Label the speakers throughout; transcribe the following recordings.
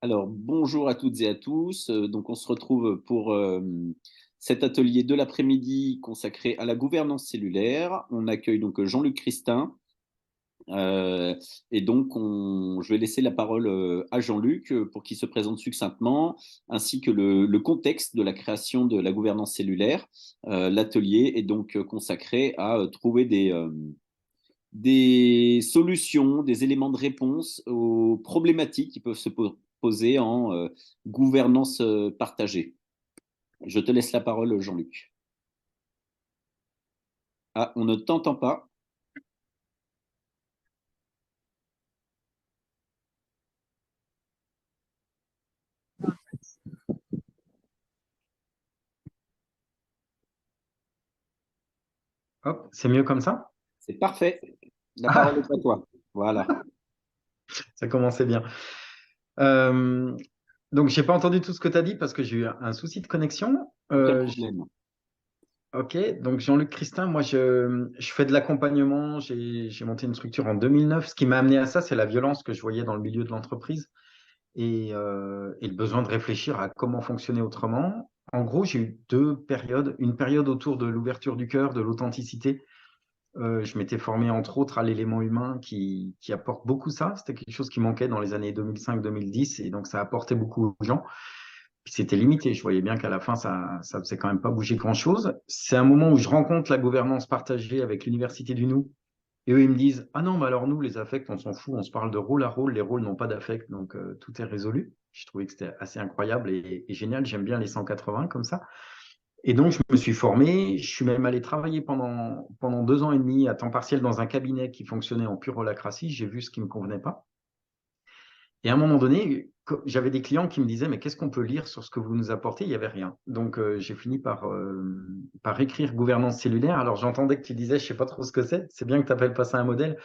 Speaker 1: Alors, bonjour à toutes et à tous. Donc, on se retrouve pour cet atelier de l'après-midi consacré à la gouvernance cellulaire. On accueille donc Jean-Luc Christin. Euh, et donc, je vais laisser la parole à Jean-Luc pour qu'il se présente succinctement, ainsi que le contexte de la création de la gouvernance cellulaire. L'atelier est donc consacré à trouver des solutions, des éléments de réponse aux problématiques qui peuvent se poser en gouvernance partagée. Je te laisse la parole, Jean-Luc. Ah, on ne t'entend pas.
Speaker 2: Hop, c'est mieux comme ça?
Speaker 1: C'est parfait. La parole
Speaker 2: Ah,
Speaker 1: est à toi. Voilà.
Speaker 2: ça commençait bien. Euh, donc, j'ai pas entendu tout ce que tu as dit parce que j'ai eu un souci de connexion.
Speaker 1: Aucun problème.
Speaker 2: Ok, donc Jean-Luc Christin, moi je fais de l'accompagnement. J'ai monté une structure en 2009. Ce qui m'a amené à ça, c'est la violence que je voyais dans le milieu de l'entreprise et le besoin de réfléchir à comment fonctionner autrement. En gros, j'ai eu deux périodes. Une période autour de l'ouverture du cœur, de l'authenticité. Je m'étais formé entre autres à l'élément humain qui apporte beaucoup ça. C'était quelque chose qui manquait dans les années 2005-2010 et donc ça apportait beaucoup aux gens. Puis c'était limité. Je voyais bien qu'à la fin, ça faisait quand même pas bouger grand-chose. C'est un moment où je rencontre la gouvernance partagée avec l'Université du Nou. Et eux, ils me disent, ah non, mais alors nous, les affects, on s'en fout, on se parle de rôle à rôle, les rôles n'ont pas d'affect, donc tout est résolu. Je trouvais que c'était assez incroyable et génial. J'aime bien les 180 comme ça. Et donc, je me suis formé. Je suis même allé travailler pendant 2 ans et demi à temps partiel dans un cabinet qui fonctionnait en pure holacratie. J'ai vu ce qui ne me convenait pas. Et à un moment donné, j'avais des clients qui me disaient, mais qu'est-ce qu'on peut lire sur ce que vous nous apportez? Il n'y avait rien. Donc, j'ai fini par écrire gouvernance cellulaire. Alors, j'entendais que tu disais, je ne sais pas trop ce que c'est. C'est bien que tu n'appelles pas ça un modèle.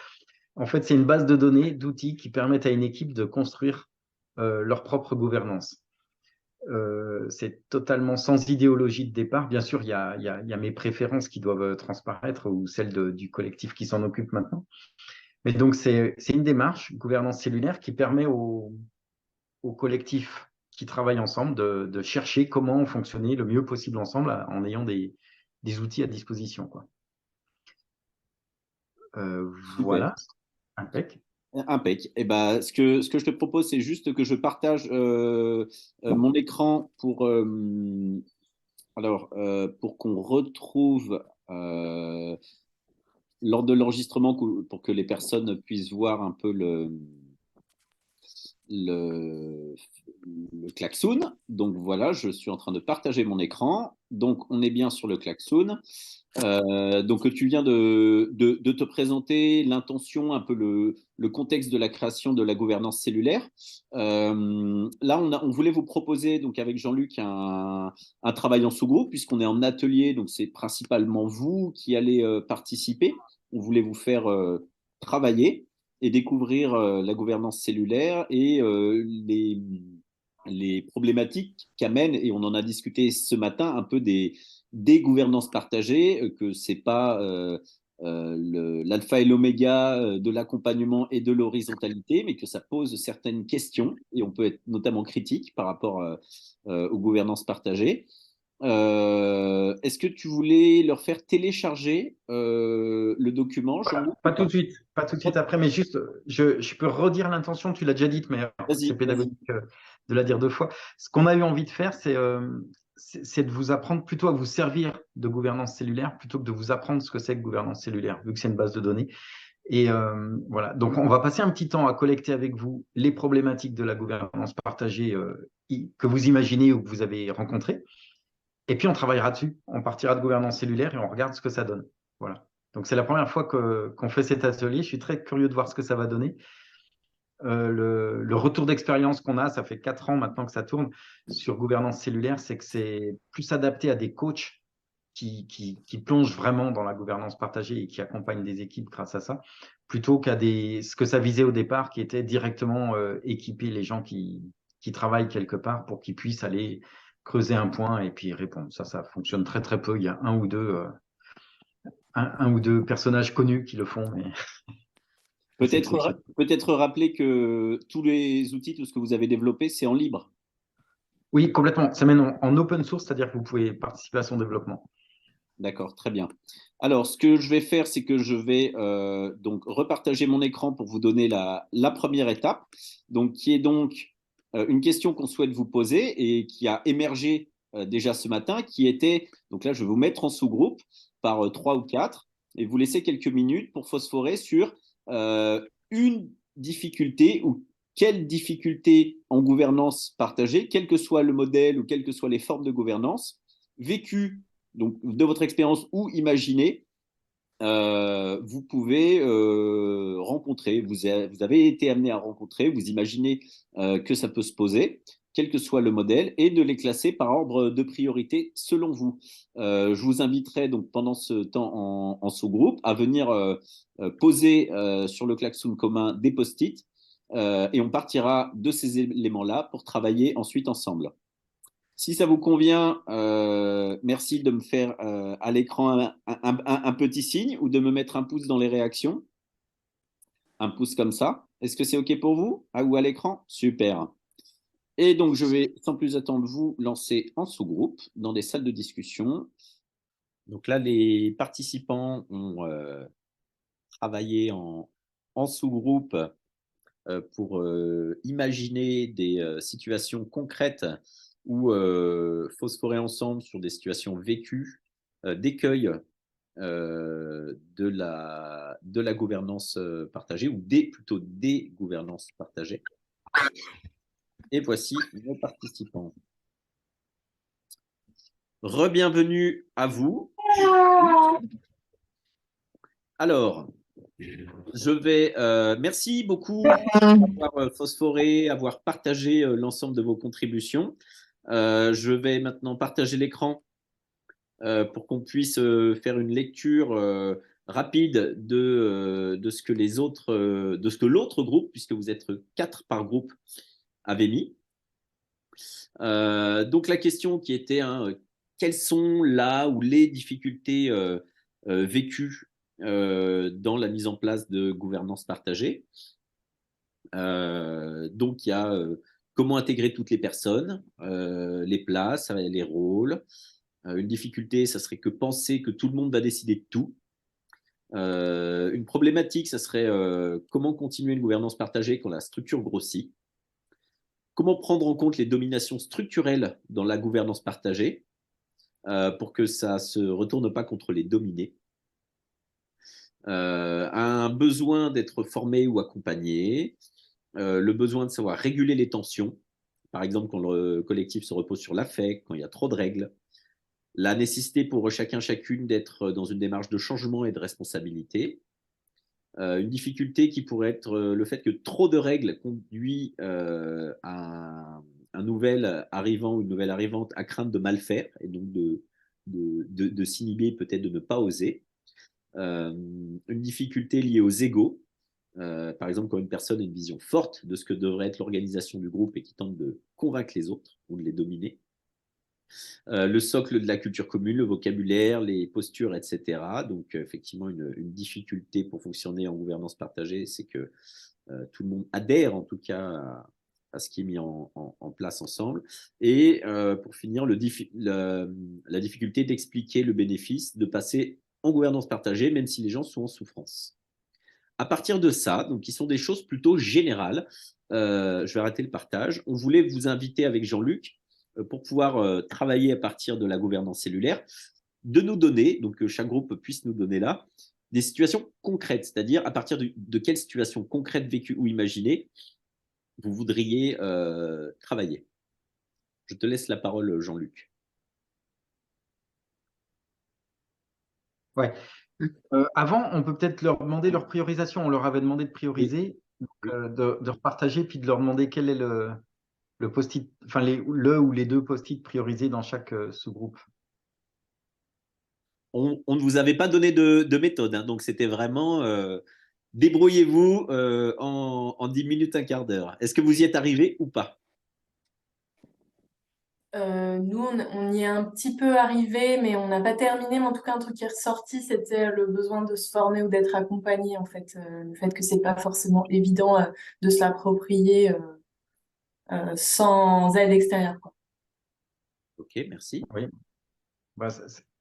Speaker 2: En fait, c'est une base de données, d'outils qui permettent à une équipe de construire leur propre gouvernance. C'est totalement sans idéologie de départ. Bien sûr, il y a mes préférences qui doivent transparaître ou celles du collectif qui s'en occupe maintenant. Mais donc, c'est une démarche, gouvernance cellulaire, qui permet au collectif qui travaillent ensemble de chercher comment fonctionner le mieux possible ensemble en ayant des outils à disposition, quoi.
Speaker 1: Super.
Speaker 2: Voilà, impec.
Speaker 1: Impec. Et ben, ce que je te propose, c'est juste que je partage mon écran pour qu'on retrouve lors de l'enregistrement pour que les personnes puissent voir un peu le, le klaxon. Donc voilà, je suis en train de partager mon écran. Donc on est bien sur le klaxon. Donc tu viens de te présenter l'intention, un peu le contexte de la création de la gouvernance cellulaire. Là, on voulait vous proposer, donc avec Jean-Luc, un travail en sous-groupe, puisqu'on est en atelier, donc c'est principalement vous qui allez participer. On voulait vous faire travailler et découvrir la gouvernance cellulaire et les problématiques qu'amènent, et on en a discuté ce matin, un peu des gouvernances partagées, que c'est pas l'alpha et l'oméga de l'accompagnement et de l'horizontalité, mais que ça pose certaines questions, et on peut être notamment critique par rapport aux gouvernances partagées. Est-ce que tu voulais leur faire télécharger le document, Jean-Luc, ou
Speaker 2: Pas tout
Speaker 1: pas?
Speaker 2: de suite, pas tout de suite après, mais juste, je peux redire l'intention, tu l'as déjà dite, mais c'est
Speaker 1: Vas-y, vas-y.
Speaker 2: pédagogique de la dire deux fois. Ce qu'on a eu envie de faire, c'est de vous apprendre plutôt à vous servir de gouvernance cellulaire plutôt que de vous apprendre ce que c'est que gouvernance cellulaire, vu que c'est une base de données. Et voilà, donc on va passer un petit temps à collecter avec vous les problématiques de la gouvernance partagée que vous imaginez ou que vous avez rencontrées. Et puis on travaillera dessus. On partira de gouvernance cellulaire et on regarde ce que ça donne. Voilà. Donc c'est la première fois qu'on fait cet atelier. Je suis très curieux de voir ce que ça va donner. Le retour d'expérience qu'on a, ça fait 4 ans maintenant que ça tourne sur gouvernance cellulaire, c'est que c'est plus adapté à des coachs qui plongent vraiment dans la gouvernance partagée et qui accompagnent des équipes grâce à ça, plutôt qu'à ce que ça visait au départ, qui était directement équiper les gens qui travaillent quelque part pour qu'ils puissent aller creuser un point et puis répondre. Ça fonctionne très très peu. Il y a un ou deux personnages connus qui le font, mais de cette section.
Speaker 1: Peut-être rappeler que tous les outils, tout ce que vous avez développé, c'est en libre.
Speaker 2: Oui, complètement. C'est même en open source, c'est-à-dire que vous pouvez participer à son développement.
Speaker 1: D'accord, très bien. Alors, ce que je vais faire, c'est que je vais donc repartager mon écran pour vous donner la première étape, donc qui est donc une question qu'on souhaite vous poser et qui a émergé déjà ce matin, qui était, donc là, je vais vous mettre en sous-groupe par 3 ou 4 et vous laisser quelques minutes pour phosphorer sur une difficulté ou quelle difficulté en gouvernance partagée, quel que soit le modèle ou quelles que soient les formes de gouvernance, vécues donc de votre expérience ou imaginée, vous pouvez rencontrer, vous avez été amené à rencontrer, vous imaginez que ça peut se poser, quel que soit le modèle, et de les classer par ordre de priorité selon vous. Je vous inviterai donc pendant ce temps en sous-groupe à venir poser sur le klaxon commun des post-it et on partira de ces éléments-là pour travailler ensuite ensemble. Si ça vous convient, merci de me faire à l'écran un petit signe ou de me mettre un pouce dans les réactions. Un pouce comme ça. Est-ce que c'est OK pour vous? Ah, ou à l'écran? Super. Et donc, je vais sans plus attendre vous lancer en sous-groupe dans des salles de discussion. Donc là, les participants ont travaillé en sous-groupe pour imaginer des situations concrètes ou phosphorer ensemble sur des situations vécues, d'écueil de la gouvernance partagée, ou plutôt des gouvernances partagées. Et voici nos participants. Re-bienvenue à vous. Alors, je vais. Merci beaucoup d'avoir phosphoré, avoir partagé l'ensemble de vos contributions. Je vais maintenant partager l'écran pour qu'on puisse faire une lecture rapide de ce que les autres, de ce que l'autre groupe, puisque vous êtes 4 par groupe, avait mis. Donc la question qui était quelles sont là ou les difficultés vécues dans la mise en place de gouvernance partagée. Donc il y a comment intégrer toutes les personnes, les places, les rôles. Une difficulté, ça serait que penser que tout le monde va décider de tout. Une problématique, ça serait comment continuer une gouvernance partagée quand la structure grossit. Comment prendre en compte les dominations structurelles dans la gouvernance partagée pour que ça ne se retourne pas contre les dominés. Un besoin d'être formé ou accompagné. Le besoin de savoir réguler les tensions. Par exemple, quand le collectif se repose sur l'affect, quand il y a trop de règles. La nécessité pour chacun, chacune d'être dans une démarche de changement et de responsabilité. Une difficulté qui pourrait être le fait que trop de règles conduit à un nouvel arrivant ou une nouvelle arrivante à craindre de mal faire et donc de s'inhiber, peut-être de ne pas oser. Une difficulté liée aux égos. Par exemple, quand une personne a une vision forte de ce que devrait être l'organisation du groupe et qui tente de convaincre les autres ou de les dominer. Le socle de la culture commune, le vocabulaire, les postures, etc. Donc, effectivement, une difficulté pour fonctionner en gouvernance partagée, c'est que tout le monde adhère en tout cas à ce qui est mis en place ensemble. Et pour finir, la difficulté d'expliquer le bénéfice de passer en gouvernance partagée, même si les gens sont en souffrance. À partir de ça, donc qui sont des choses plutôt générales, je vais arrêter le partage. On voulait vous inviter avec Jean-Luc pour pouvoir travailler à partir de la gouvernance cellulaire, de nous donner, donc que chaque groupe puisse nous donner là, des situations concrètes, c'est-à-dire à partir de quelles situations concrètes vécues ou imaginées vous voudriez travailler. Je te laisse la parole, Jean-Luc.
Speaker 2: Ouais. Avant, on peut peut-être leur demander leur priorisation. On leur avait demandé de prioriser,
Speaker 1: oui.
Speaker 2: donc, de repartager, puis de leur demander quel est le post-it, enfin le ou les deux post-it priorisés dans chaque sous-groupe.
Speaker 1: On ne vous avait pas donné de méthode, hein, donc c'était vraiment débrouillez-vous en 10 minutes, un quart d'heure. Est-ce que vous y êtes arrivé ou pas?
Speaker 3: Nous, on y est un petit peu arrivé, mais on n'a pas terminé. Mais en tout cas, un truc qui est ressorti, c'était le besoin de se former ou d'être accompagné, en fait. Le fait que c'est pas forcément évident de se l'approprier sans aide extérieure, quoi.
Speaker 1: Ok, merci.
Speaker 2: Oui. Bah,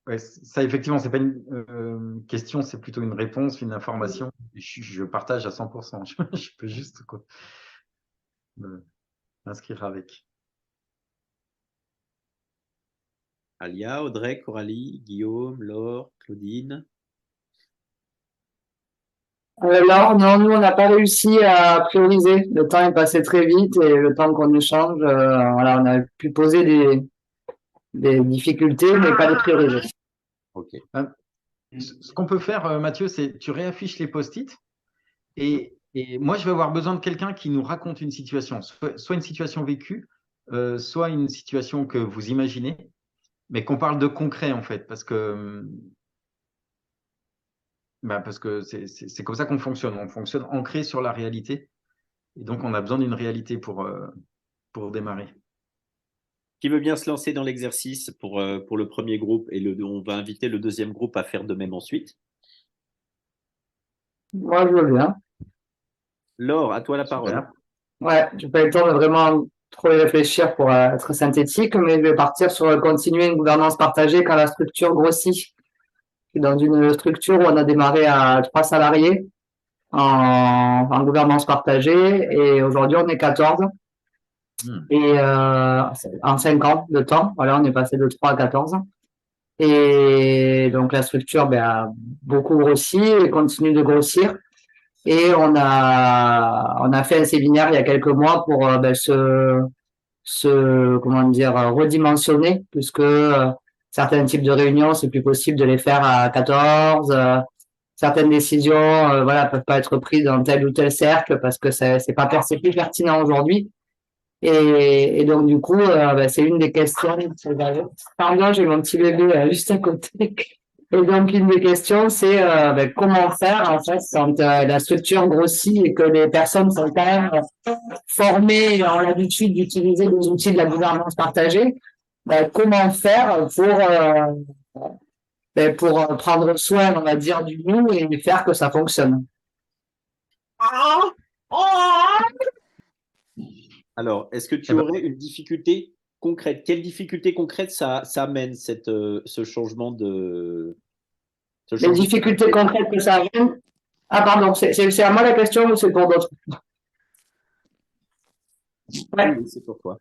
Speaker 2: ouais, ça, effectivement, c'est pas une question, c'est plutôt une réponse, une information. Je partage à 100%. Je peux juste quoi, m'inscrire avec.
Speaker 1: Alia, Audrey, Coralie, Guillaume, Laure, Claudine.
Speaker 4: Alors, non, nous, on n'a pas réussi à prioriser. Le temps est passé très vite et le temps qu'on échange, voilà, on a pu poser des difficultés, mais pas les prioriser.
Speaker 1: Ok.
Speaker 2: Ce qu'on peut faire, Mathieu, c'est tu réaffiches les post-it et moi, je vais avoir besoin de quelqu'un qui nous raconte une situation, soit une situation vécue, soit une situation que vous imaginez, mais qu'on parle de concret en fait, parce que c'est comme ça qu'on fonctionne. On fonctionne ancré sur la réalité et donc on a besoin d'une réalité pour démarrer.
Speaker 1: Qui veut bien se lancer dans l'exercice pour le premier groupe et on va inviter le deuxième groupe à faire de même ensuite.
Speaker 4: Moi, je veux bien.
Speaker 1: Laure, à toi la parole.
Speaker 2: Super.
Speaker 4: Ouais, j'ai pas eu le temps de vraiment trop y réfléchir pour être synthétique, mais je vais partir sur continuer une gouvernance partagée quand la structure grossit. Je suis dans une structure où on a démarré à 3 salariés en gouvernance partagée et aujourd'hui on est 14 et en 5 ans de temps, voilà, on est passé de 3 à 14. Et donc la structure a beaucoup grossi et continue de grossir. Et on a fait un séminaire il y a quelques mois pour comment dire, redimensionner, puisque certains types de réunions, c'est plus possible de les faire à 14. Certaines décisions, voilà, peuvent pas être prises dans tel ou tel cercle parce que c'est pas plus pertinent aujourd'hui. Et donc, du coup, c'est une des questions. Pardon, j'ai mon petit bébé juste à côté. Et donc, une des questions, c'est comment faire, en fait, quand la structure grossit et que les personnes sont quand même formées et ont l'habitude d'utiliser les outils de la gouvernance partagée. Comment faire pour prendre soin, on va dire, du nous et faire que ça fonctionne.
Speaker 1: Alors, est-ce que
Speaker 2: Eh
Speaker 1: tu
Speaker 2: ben,
Speaker 1: aurais une difficulté concrète? Quelle difficulté concrète ça amène ce changement ce
Speaker 4: Les
Speaker 1: changement
Speaker 4: difficultés concrètes que ça amène. Ah, pardon, c'est à moi la question ou c'est pour d'autres? Ouais.
Speaker 1: Oui, c'est pour toi.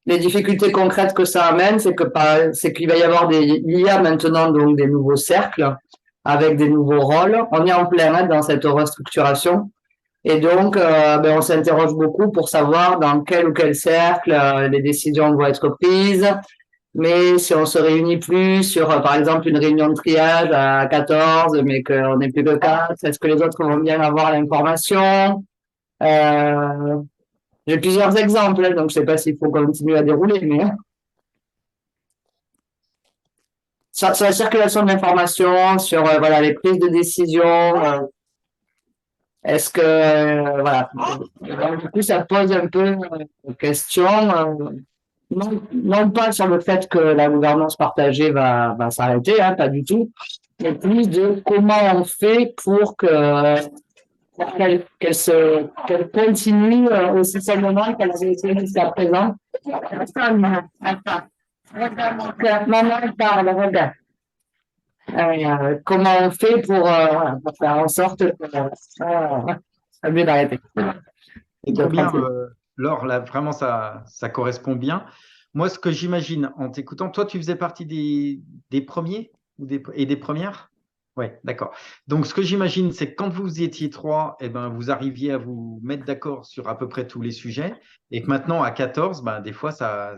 Speaker 4: Les difficultés concrètes que ça amène, c'est qu'il va y avoir il y a maintenant donc des nouveaux cercles avec des nouveaux rôles. On est en plein dans cette restructuration. Et donc, on s'interroge beaucoup pour savoir dans quel ou quel cercle les décisions vont être prises. Mais si on se réunit plus sur, par exemple, une réunion de triage à 14, mais qu'on n'est plus que 4, est-ce que les autres vont bien avoir l'information? J'ai plusieurs exemples, donc je sais pas s'il faut continuer à dérouler, mais sur la circulation de l'information, sur voilà, les prises de décision, est-ce que voilà, donc, du coup ça pose un peu question, non pas sur le fait que la gouvernance partagée va s'arrêter, hein, pas du tout, mais plus de comment on fait pour qu'elle continue aussi sainement qu'elle a été jusqu'à présent. Maman parle, regarde. Comment on fait pour faire en sorte que mieux d'arrêter.
Speaker 2: c'est trop bien, Laure, là, vraiment, ça correspond bien. Moi, ce que j'imagine en t'écoutant, toi, tu faisais partie des premiers et des premières? Oui, d'accord. Donc, ce que j'imagine, c'est que quand vous étiez trois, eh ben, vous arriviez à vous mettre d'accord sur à peu près tous les sujets et que maintenant, à 14, ben, des fois, ça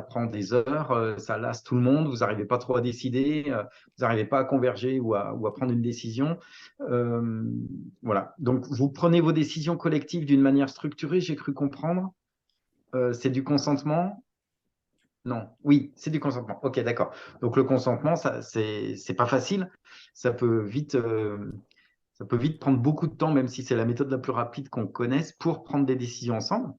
Speaker 2: prend des heures, ça lasse tout le monde, vous n'arrivez pas trop à décider, vous n'arrivez pas à converger ou à prendre une décision. Euh, voilà. Donc, vous prenez vos décisions collectives d'une manière structurée, j'ai cru comprendre. C'est du consentement? Non. Oui, c'est du consentement. Ok, d'accord. Donc, le consentement, c'est pas facile. Ça peut vite, ça peut vite prendre beaucoup de temps, même si c'est la méthode la plus rapide qu'on connaisse pour prendre des décisions ensemble.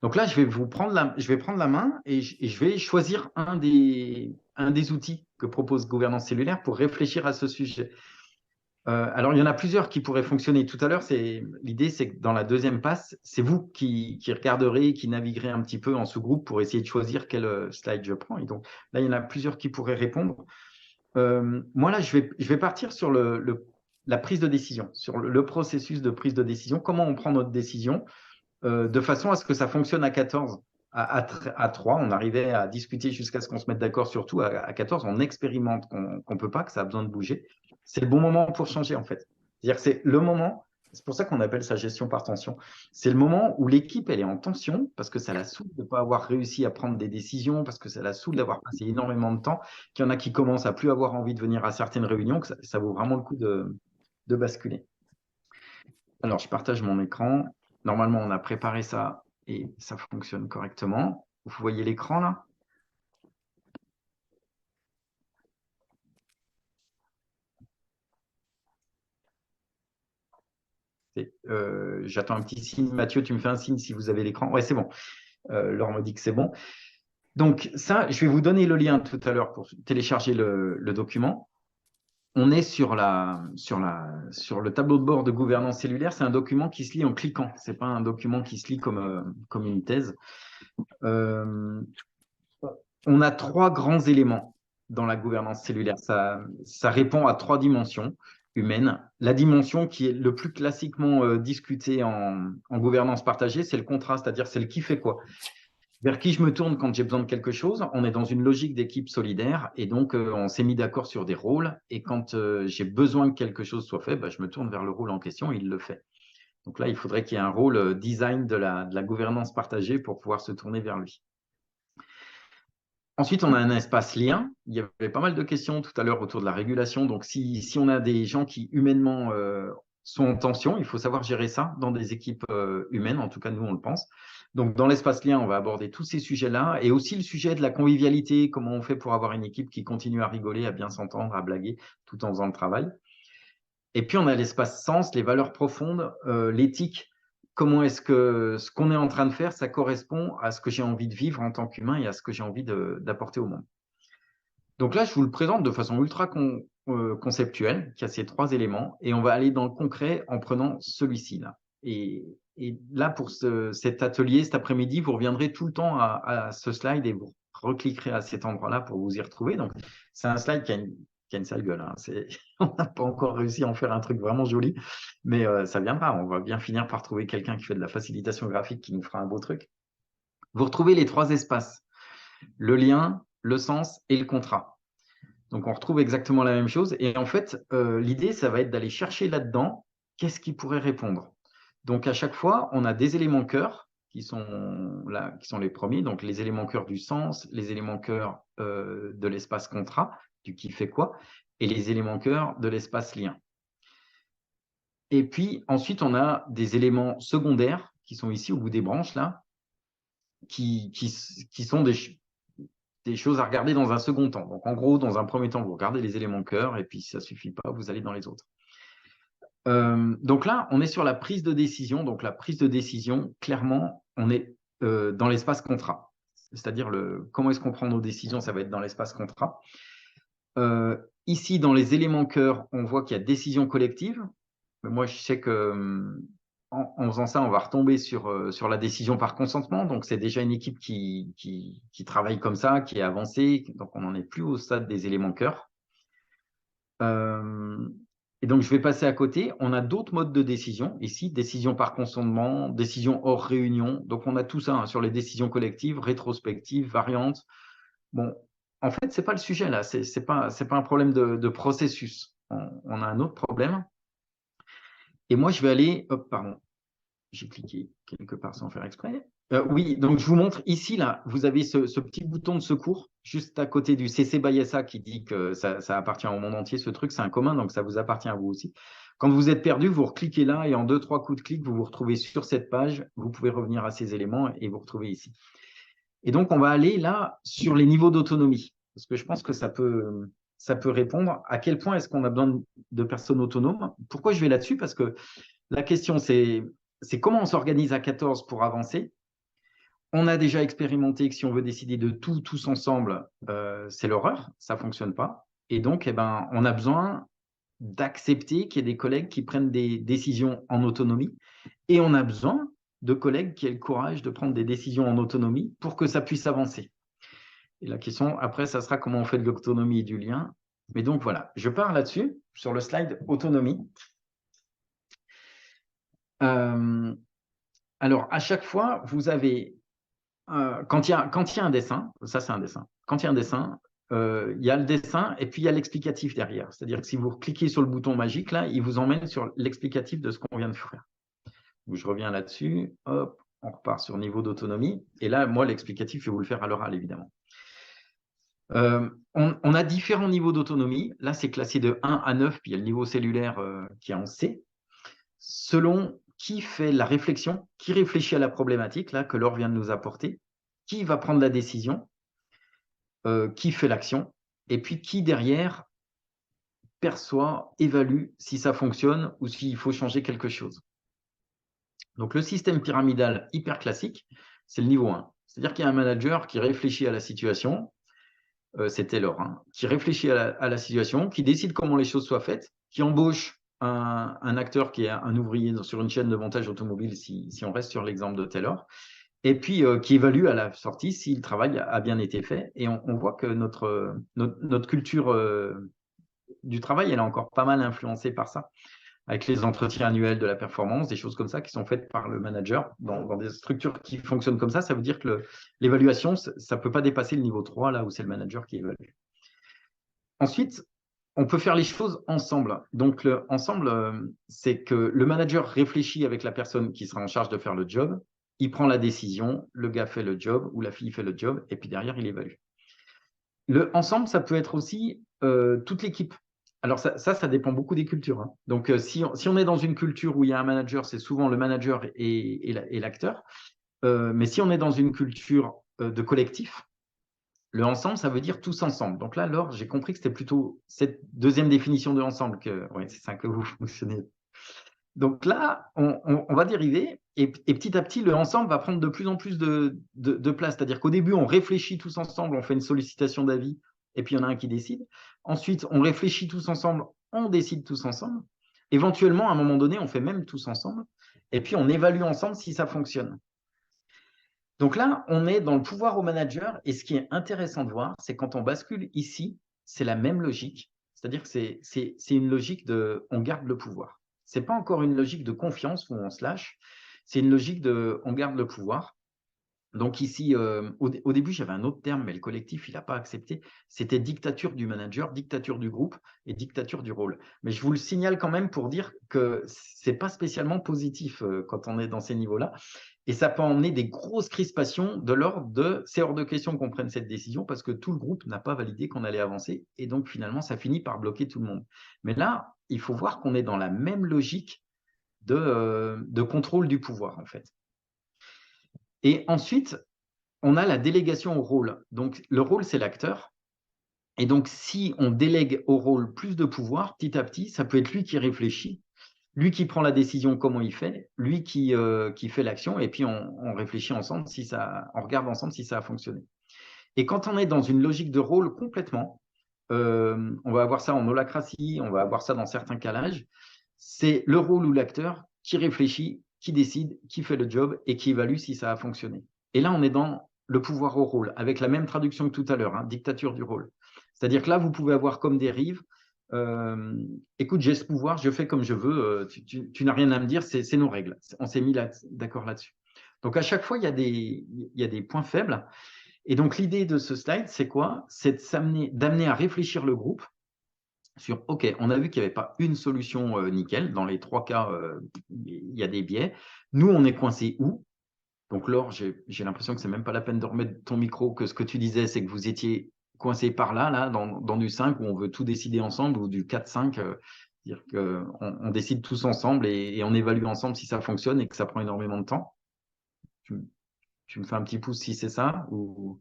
Speaker 2: Donc là, je vais prendre la main et je vais choisir un des outils que propose Gouvernance Cellulaire pour réfléchir à ce sujet. Alors, il y en a plusieurs qui pourraient fonctionner. Tout à l'heure, l'idée, c'est que dans la deuxième passe, c'est vous qui regarderez, qui naviguerez un petit peu en sous-groupe pour essayer de choisir quel slide je prends. Et donc, là, il y en a plusieurs qui pourraient répondre. Moi, là, je vais partir sur la prise de décision, sur le processus de prise de décision, comment on prend notre décision, de façon à ce que ça fonctionne à 14. À 3, on arrivait à discuter jusqu'à ce qu'on se mette d'accord sur tout. À 14, on expérimente qu'on ne peut pas, que ça a besoin de bouger. C'est le bon moment pour changer, en fait. C'est-à-dire que c'est le moment, c'est pour ça qu'on appelle ça gestion par tension. C'est le moment où l'équipe, elle est en tension, parce que ça la saoule de ne pas avoir réussi à prendre des décisions, parce que ça la saoule d'avoir passé énormément de temps, qu'il y en a qui commencent à plus avoir envie de venir à certaines réunions, que ça vaut vraiment le coup de basculer. Alors, je partage mon écran. Normalement, on a préparé ça et ça fonctionne correctement. Vous voyez l'écran là? J'attends un petit signe. Mathieu, tu me fais un signe si vous avez l'écran. Ouais, c'est bon. Laure me dit que c'est bon. Donc ça, je vais vous donner le lien tout à l'heure pour télécharger le document. On est sur le tableau de bord de gouvernance cellulaire. C'est un document qui se lit en cliquant. Ce n'est pas un document qui se lit comme une thèse. On a 3 grands éléments dans la gouvernance cellulaire. Ça répond à 3 dimensions humaines. La dimension qui est le plus classiquement discutée en gouvernance partagée, c'est le contrat, c'est-à-dire c'est le qui fait quoi. Vers qui je me tourne quand j'ai besoin de quelque chose. On est dans une logique d'équipe solidaire et donc on s'est mis d'accord sur des rôles. Et quand j'ai besoin que quelque chose soit fait, je me tourne vers le rôle en question et il le fait. Donc là, il faudrait qu'il y ait un rôle design de la gouvernance partagée pour pouvoir se tourner vers lui. Ensuite, on a un espace lien. Il y avait pas mal de questions tout à l'heure autour de la régulation. Donc, si on a des gens qui humainement sont en tension, il faut savoir gérer ça dans des équipes humaines. En tout cas, nous, on le pense. Donc, dans l'espace lien, on va aborder tous ces sujets-là et aussi le sujet de la convivialité, comment on fait pour avoir une équipe qui continue à rigoler, à bien s'entendre, à blaguer tout en faisant le travail. Et puis, on a l'espace sens, les valeurs profondes, l'éthique. Comment est-ce que ce qu'on est en train de faire, ça correspond à ce que j'ai envie de vivre en tant qu'humain et à ce que j'ai envie d'apporter au monde. Donc là, je vous le présente de façon ultra conceptuelle, qui a ces 3 éléments, et on va aller dans le concret en prenant celui-ci là. Et là, pour cet atelier, cet après-midi, vous reviendrez tout le temps à ce slide et vous recliquerez à cet endroit-là pour vous y retrouver. Donc, c'est un slide qui a une sale gueule. Hein. On n'a pas encore réussi à en faire un truc vraiment joli, mais ça viendra. On va bien finir par trouver quelqu'un qui fait de la facilitation graphique qui nous fera un beau truc. Vous retrouvez les 3 espaces, le lien, le sens et le contrat. Donc, on retrouve exactement la même chose. Et en fait, l'idée, ça va être d'aller chercher là-dedans qu'est-ce qui pourrait répondre. Donc, à chaque fois, on a des éléments cœurs qui sont là, qui sont les premiers. Donc, les éléments cœurs du sens, les éléments cœurs de l'espace contrat, du qui fait quoi, et les éléments cœurs de l'espace lien. Et puis, ensuite, on a des éléments secondaires qui sont ici au bout des branches, là, qui sont des choses à regarder dans un second temps. Donc, en gros, dans un premier temps, vous regardez les éléments cœur, et puis si ça ne suffit pas, vous allez dans les autres. Donc là, on est sur la prise de décision. Donc, la prise de décision, clairement, on est dans l'espace contrat. C'est-à-dire, comment est-ce qu'on prend nos décisions, ça va être dans l'espace contrat. Ici, dans les éléments cœur, on voit qu'il y a décision collective. Moi, je sais que en faisant ça, on va retomber sur la décision par consentement. Donc, c'est déjà une équipe qui travaille comme ça, qui est avancée. Donc, on n'en est plus au stade des éléments cœur. Et donc, je vais passer à côté. On a d'autres modes de décision. Ici, décision par consentement, décision hors réunion. Donc, on a tout ça sur les décisions collectives, rétrospectives, variantes. Bon, en fait, ce n'est pas le sujet là. Ce n'est pas un problème de processus. On a un autre problème. Et moi, je vais aller… Hop, pardon. J'ai cliqué quelque part sans faire exprès. Oui, donc je vous montre ici, là, vous avez ce petit bouton de secours juste à côté du CC by SA qui dit que ça appartient au monde entier. Ce truc, c'est un commun, donc ça vous appartient à vous aussi. Quand vous êtes perdu, vous recliquez là et en 2-3 coups de clic, vous vous retrouvez sur cette page. Vous pouvez revenir à ces éléments et vous retrouvez ici. Et donc, on va aller là sur les niveaux d'autonomie parce que je pense que ça peut répondre. À quel point est-ce qu'on a besoin de personnes autonomes? Pourquoi je vais là-dessus? Parce que la question, c'est comment on s'organise à 14 pour avancer. On a déjà expérimenté que si on veut décider de tout, tous ensemble, c'est l'horreur, ça ne fonctionne pas. Et donc, eh ben, on a besoin d'accepter qu'il y ait des collègues qui prennent des décisions en autonomie. Et on a besoin de collègues qui aient le courage de prendre des décisions en autonomie pour que ça puisse avancer. Et la question, après, ça sera comment on fait de l'autonomie et du lien. Mais donc, voilà, je pars là-dessus, sur le slide autonomie. Alors, à chaque fois, vous avez, quand il y a un dessin, ça c'est un dessin, quand il y a un dessin, il y a le dessin et puis il y a l'explicatif derrière. C'est-à-dire que si vous cliquez sur le bouton magique, là, il vous emmène sur l'explicatif de ce qu'on vient de faire. Donc, je reviens là-dessus, hop, on repart sur niveau d'autonomie. Et là, moi, l'explicatif, je vais vous le faire à l'oral, évidemment. On a différents niveaux d'autonomie. Là, c'est classé de 1 à 9, puis il y a le niveau cellulaire qui est en C. Selon qui fait la réflexion, qui réfléchit à la problématique, là, que Laure vient de nous apporter, qui va prendre la décision, qui fait l'action, et puis qui, derrière, perçoit, évalue si ça fonctionne ou s'il faut changer quelque chose. Donc, le système pyramidal hyper classique, c'est le niveau 1. C'est-à-dire qu'il y a un manager qui réfléchit à la situation, c'était Laure, hein, qui réfléchit à la situation, qui décide comment les choses soient faites, qui embauche un acteur qui est un ouvrier sur une chaîne de montage automobile, si on reste sur l'exemple de Taylor, et puis qui évalue à la sortie si le travail a bien été fait. Et on voit que notre culture du travail, elle est encore pas mal influencée par ça, avec les entretiens annuels de la performance, des choses comme ça qui sont faites par le manager dans des structures qui fonctionnent comme ça. Ça veut dire que l'évaluation, ça ne peut pas dépasser le niveau 3, là où c'est le manager qui évalue. Ensuite, on peut faire les choses ensemble. Donc, ensemble, c'est que le manager réfléchit avec la personne qui sera en charge de faire le job, il prend la décision, le gars fait le job ou la fille fait le job, et puis derrière, il évalue. Ensemble, ça peut être aussi toute l'équipe. Alors, ça dépend beaucoup des cultures, hein. Donc, si on est dans une culture où il y a un manager, c'est souvent le manager et l'acteur. Mais si on est dans une culture de collectif, le ensemble, ça veut dire tous ensemble. Donc là, Laure, j'ai compris que c'était plutôt cette deuxième définition de ensemble que, ouais, c'est ça que vous fonctionnez. Donc là, on va dériver et petit à petit, le ensemble va prendre de plus en plus de place. C'est-à-dire qu'au début, on réfléchit tous ensemble, on fait une sollicitation d'avis et puis il y en a un qui décide. Ensuite, on réfléchit tous ensemble, on décide tous ensemble. Éventuellement, à un moment donné, on fait même tous ensemble et puis on évalue ensemble si ça fonctionne. Donc là, on est dans le pouvoir au manager et ce qui est intéressant de voir, c'est quand on bascule ici, c'est la même logique. C'est-à-dire que c'est une logique de on garde le pouvoir. Ce n'est pas encore une logique de confiance où on se lâche, c'est une logique de on garde le pouvoir. Donc ici, au début, j'avais un autre terme, mais le collectif, il n'a pas accepté. C'était dictature du manager, dictature du groupe et dictature du rôle. Mais je vous le signale quand même pour dire que ce n'est pas spécialement positif quand on est dans ces niveaux-là. Et ça peut emmener des grosses crispations de l'ordre de c'est hors de question qu'on prenne cette décision parce que tout le groupe n'a pas validé qu'on allait avancer. Et donc, finalement, ça finit par bloquer tout le monde. Mais là, il faut voir qu'on est dans la même logique de contrôle du pouvoir, en fait. Et ensuite, on a la délégation au rôle. Donc, le rôle, c'est l'acteur. Et donc, si on délègue au rôle plus de pouvoir, petit à petit, ça peut être lui qui réfléchit, lui qui prend la décision, comment il fait, lui qui fait l'action, et puis on réfléchit ensemble, on regarde ensemble si ça a fonctionné. Et quand on est dans une logique de rôle complètement, on va avoir ça en holacratie, on va avoir ça dans certains calages, c'est le rôle ou l'acteur qui réfléchit, qui décide, qui fait le job et qui évalue si ça a fonctionné. Et là, on est dans le pouvoir au rôle, avec la même traduction que tout à l'heure, hein, dictature du rôle. C'est-à-dire que là, vous pouvez avoir comme dérive, écoute, j'ai ce pouvoir, je fais comme je veux, tu n'as rien à me dire, c'est nos règles. On s'est mis d'accord là-dessus. Donc, à chaque fois, il y a des points faibles. Et donc, l'idée de ce slide, c'est quoi? C'est d'amener à réfléchir le groupe sur, OK, on a vu qu'il n'y avait pas une solution nickel. Dans les 3 cas, il y a des biais. Nous, on est coincé où? Donc, Laure, j'ai l'impression que ce n'est même pas la peine de remettre ton micro, que ce que tu disais, c'est que vous étiez coincé par là dans du 5 où on veut tout décider ensemble, ou du 4-5, c'est-à-dire qu'on décide tous ensemble et on évalue ensemble si ça fonctionne et que ça prend énormément de temps. Tu me fais un petit pouce si c'est ça ou...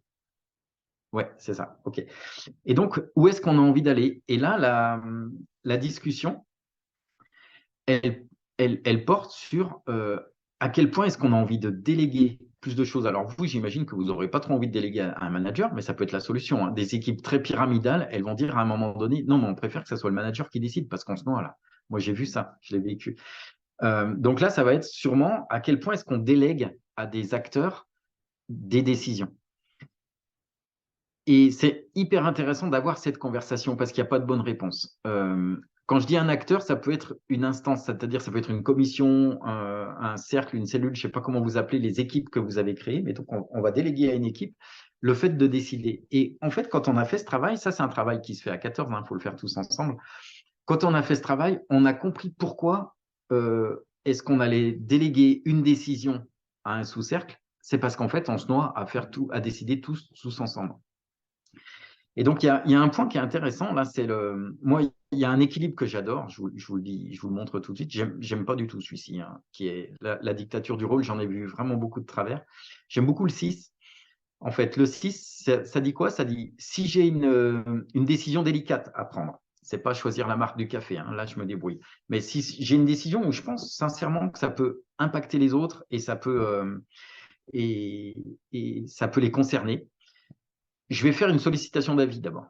Speaker 2: Ouais, c'est ça. OK. Et donc, où est-ce qu'on a envie d'aller? Et là, la discussion, elle porte sur à quel point est-ce qu'on a envie de déléguer plus de choses. Alors vous, j'imagine que vous n'aurez pas trop envie de déléguer à un manager, mais ça peut être la solution, hein. Des équipes très pyramidales, elles vont dire à un moment donné, non, mais on préfère que ce soit le manager qui décide parce qu'on se noie là. Moi, j'ai vu ça, je l'ai vécu. Donc là, ça va être sûrement à quel point est-ce qu'on délègue à des acteurs des décisions. Et c'est hyper intéressant d'avoir cette conversation parce qu'il n'y a pas de bonne réponse. Quand je dis un acteur, ça peut être une instance, c'est-à-dire ça peut être une commission, un cercle, une cellule, je ne sais pas comment vous appelez les équipes que vous avez créées, mais donc on va déléguer à une équipe le fait de décider. Et en fait, quand on a fait ce travail, ça c'est un travail qui se fait à 14, il faut le faire tous ensemble. Quand on a fait ce travail, on a compris pourquoi est-ce qu'on allait déléguer une décision à un sous-cercle. C'est parce qu'en fait, on se noie à faire tout, à décider tous ensemble. Et donc, il y a un point qui est intéressant, là, moi, il y a un équilibre que j'adore, je vous le dis, je vous le montre tout de suite, j'aime pas du tout celui-ci, hein, qui est la dictature du rôle, j'en ai vu vraiment beaucoup de travers. J'aime beaucoup le 6. En fait, le 6, ça dit quoi? Ça dit, si j'ai une décision délicate à prendre, c'est pas choisir la marque du café, hein, là, je me débrouille. Mais si j'ai une décision où je pense sincèrement que ça peut impacter les autres et ça peut les concerner, je vais faire une sollicitation d'avis d'abord.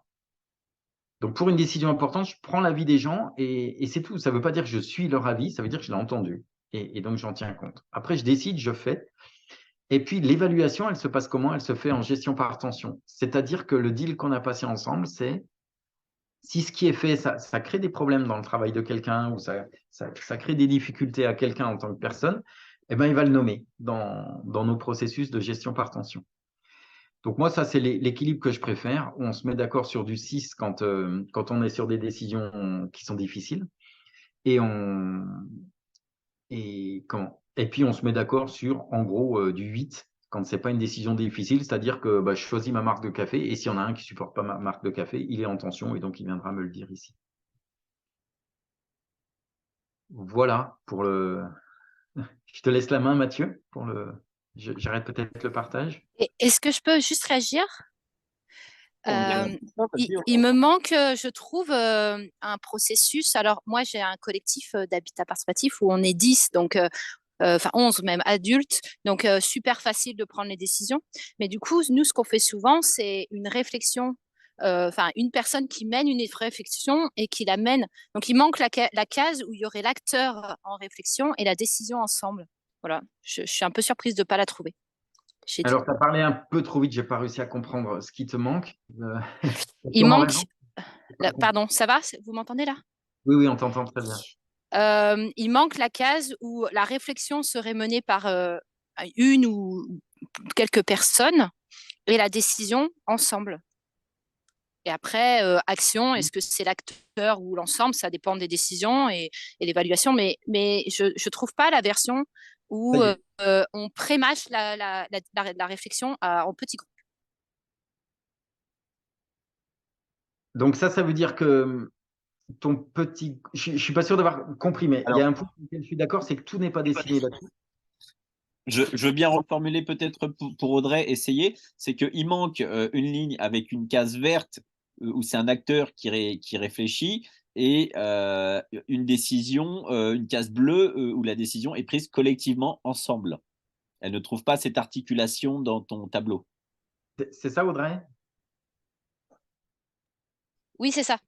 Speaker 2: Donc, pour une décision importante, je prends l'avis des gens et c'est tout. Ça ne veut pas dire que je suis leur avis, ça veut dire que je l'ai entendu. Et donc, j'en tiens compte. Après, je décide, je fais. Et puis, l'évaluation, elle se passe comment? Elle se fait en gestion par tension. C'est-à-dire que le deal qu'on a passé ensemble, c'est si ce qui est fait, ça crée des problèmes dans le travail de quelqu'un ou ça crée des difficultés à quelqu'un en tant que personne, eh ben, il va le nommer dans nos processus de gestion par tension. Donc moi, ça, c'est l'équilibre que je préfère. On se met d'accord sur du 6 quand on est sur des décisions qui sont difficiles. Et puis, on se met d'accord sur, en gros, du 8 quand ce n'est pas une décision difficile. C'est-à-dire que je choisis ma marque de café et s'il y en a un qui ne supporte pas ma marque de café, il est en tension et donc il viendra me le dire ici. Voilà pour le… Je te laisse la main, Mathieu, pour le… J'arrête peut-être le partage.
Speaker 5: Est-ce que je peux juste réagir?
Speaker 1: Non,
Speaker 5: Il me manque, je trouve, un processus. Alors, moi, j'ai un collectif d'habitat participatif où on est 10, donc, enfin 11 même adultes, donc super facile de prendre les décisions. Mais du coup, nous, ce qu'on fait souvent, c'est une réflexion, enfin une personne qui mène une réflexion et qui la mène. Donc, il manque la case où il y aurait l'acteur en réflexion et la décision ensemble. Voilà, je suis un peu surprise de ne pas la trouver.
Speaker 2: Alors, tu as parlé un peu trop vite, je n'ai pas réussi à comprendre ce qui te manque.
Speaker 5: Il manque… Pardon, ça va? Vous m'entendez là?
Speaker 2: Oui, on t'entend très bien.
Speaker 5: Il manque la case où la réflexion serait menée par une ou quelques personnes et la décision ensemble. Et après, action, est-ce que c'est l'acteur ou l'ensemble? Ça dépend des décisions et l'évaluation. Mais je ne trouve pas la version où on pré-mâche la réflexion en petits groupes.
Speaker 2: Donc ça veut dire que ton petit… Je ne suis pas sûr d'avoir compris, mais il y a un point sur lequel je suis d'accord, c'est que tout n'est pas dessiné là-dessus.
Speaker 1: Je veux bien reformuler peut-être pour Audrey, essayer. C'est qu'il manque une ligne avec une case verte où c'est un acteur qui réfléchit et une décision, une case bleue où la décision est prise collectivement ensemble. Elle ne trouve pas cette articulation dans ton tableau.
Speaker 2: C'est ça, Audrey?
Speaker 5: Oui, c'est ça.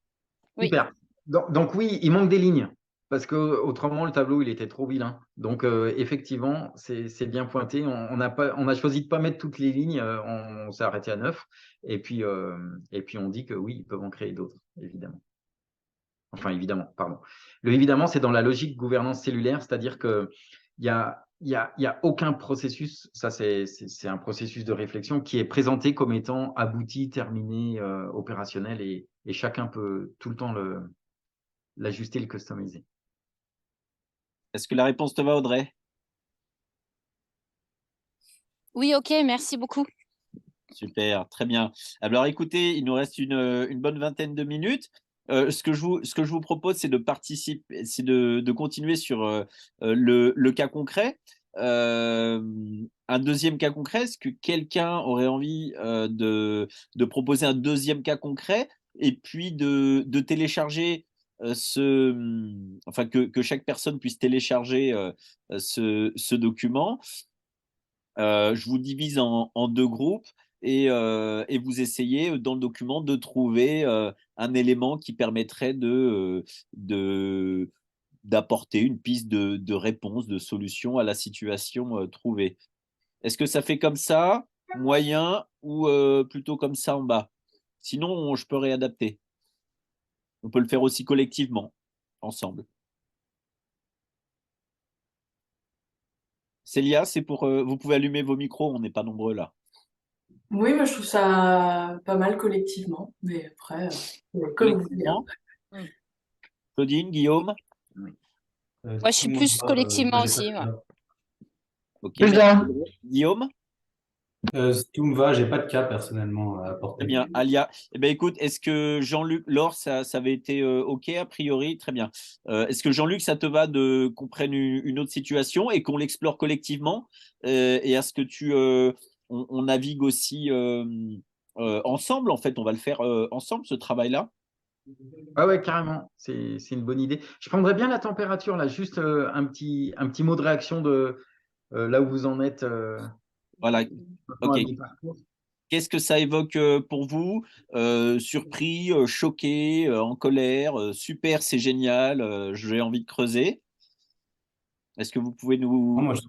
Speaker 5: Oui.
Speaker 2: Super. Donc oui, il manque des lignes parce qu'autrement, le tableau, il était trop vilain. Donc effectivement, c'est bien pointé. On a choisi de ne pas mettre toutes les lignes. On s'est arrêté à 9. Et puis on dit que oui, ils peuvent en créer d'autres, évidemment. Enfin, évidemment, pardon. Le évidemment, c'est dans la logique gouvernance cellulaire, c'est-à-dire qu'il y a aucun processus, ça c'est un processus de réflexion qui est présenté comme étant abouti, terminé, opérationnel et chacun peut tout le temps l'ajuster, le customiser.
Speaker 1: Est-ce que la réponse te va, Audrey?
Speaker 5: Oui, ok, merci beaucoup.
Speaker 1: Super, très bien. Alors écoutez, il nous reste une bonne vingtaine de minutes. Ce que je vous propose, c'est de participer, c'est de continuer sur le cas concret. Un deuxième cas concret, est-ce que quelqu'un aurait envie de proposer un deuxième cas concret et puis de télécharger enfin que chaque personne puisse télécharger ce document Je vous divise en deux groupes et vous essayez dans le document de trouver un élément qui permettrait d'apporter une piste de réponse, de solution à la situation trouvée. Est-ce que ça fait comme ça, moyen ou plutôt comme ça en bas? Sinon, je peux réadapter. On peut le faire aussi collectivement, ensemble. Célia, c'est pour. Vous pouvez allumer vos micros, on n'est pas nombreux là.
Speaker 3: Oui, moi je trouve ça pas mal collectivement, mais après, comme vous voulez.
Speaker 1: Collectivement. Claudine, Guillaume?
Speaker 5: Moi, je suis plus collectivement aussi. Ouais.
Speaker 1: Ok,
Speaker 4: Plus
Speaker 1: merci.
Speaker 4: d'un.
Speaker 1: Guillaume?
Speaker 6: Tout me va, j'ai pas de cas personnellement à
Speaker 1: Très
Speaker 6: apporter.
Speaker 1: bien. Alia, eh ben, écoute, est-ce que Jean-Luc, Laure, ça avait été OK a priori? Très bien. Est-ce que Jean-Luc, ça te va qu'on prenne une autre situation et qu'on l'explore collectivement? Et est-ce que on navigue aussi ensemble? En fait, on va le faire ensemble, ce travail-là?
Speaker 2: Ah ouais, carrément, c'est une bonne idée. Je prendrais bien la température, là, juste un petit mot de réaction de là où vous en êtes
Speaker 1: Voilà.
Speaker 2: à
Speaker 1: OK.
Speaker 2: mi-parcours.
Speaker 1: Qu'est-ce que ça évoque pour vous? Surpris, choqué, en colère, super, c'est génial, j'ai envie de creuser. Est-ce que vous pouvez nous.
Speaker 6: Moi, je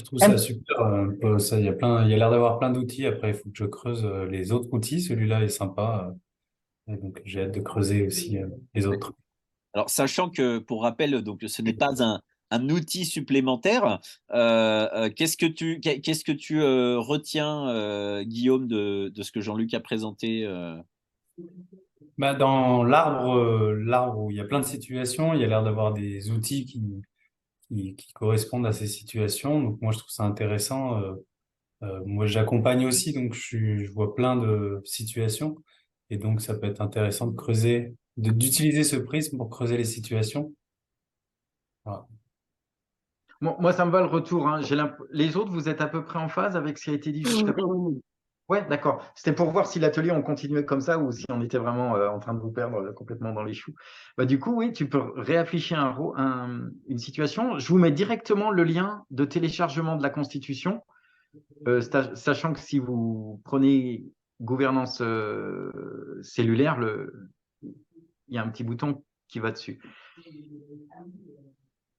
Speaker 6: trouve ça super. Ça, il y a l'air d'avoir plein d'outils. Après, il faut que je creuse les autres outils. Celui-là est sympa. Et donc, j'ai hâte de creuser aussi les autres.
Speaker 1: Alors, sachant que, pour rappel, donc, ce n'est pas un outil supplémentaire, qu'est-ce que tu retiens, Guillaume, de ce que Jean-Luc a présenté
Speaker 6: Bah, dans l'arbre où il y a plein de situations, il y a l'air d'avoir des outils qui correspondent à ces situations. Donc, moi, je trouve ça intéressant. Moi, j'accompagne aussi, donc je vois plein de situations. Et donc, ça peut être intéressant de creuser, d'utiliser ce prisme pour creuser les situations. Voilà.
Speaker 2: Moi, ça me va le retour, hein. Les autres, vous êtes à peu près en phase avec ce qui a été dit jusqu'à présent? Ouais, d'accord. C'était pour voir si l'atelier, on continuait comme ça ou si on était vraiment en train de vous perdre complètement dans les choux. Bah, du coup, oui, tu peux réafficher une situation. Je vous mets directement le lien de téléchargement de la Constitution, sachant que si vous prenez gouvernance cellulaire, il y a un petit bouton qui va dessus.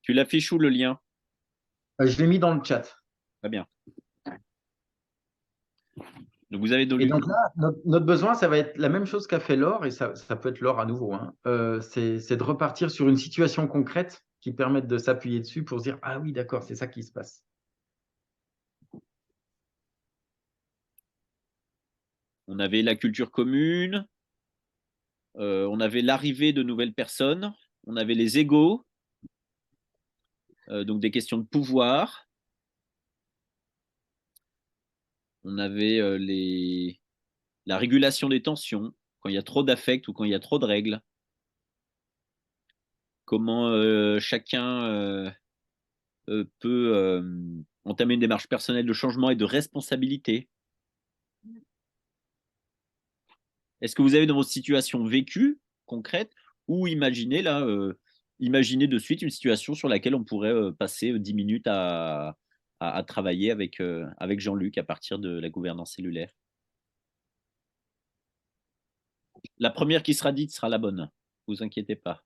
Speaker 1: Tu l'affiches où, le lien?
Speaker 2: Je l'ai mis dans le chat.
Speaker 1: Très bien. Donc, vous avez
Speaker 2: Et donc là, notre besoin, ça va être la même chose qu'a fait Laure, et ça peut être Laure à nouveau, hein. C'est de repartir sur une situation concrète qui permette de s'appuyer dessus pour se dire, ah oui, d'accord, c'est ça qui se passe.
Speaker 1: On avait la culture commune, on avait l'arrivée de nouvelles personnes, on avait les égos, donc des questions de pouvoir. On avait la régulation des tensions, quand il y a trop d'affect ou quand il y a trop de règles. Comment chacun peut entamer une démarche personnelle de changement et de responsabilité. Est-ce que vous avez dans vos situations vécues, concrètes, ou imaginez de suite une situation sur laquelle on pourrait passer 10 minutes à travailler avec Jean-Luc à partir de la gouvernance cellulaire? La première qui sera dite sera la bonne, ne vous inquiétez pas.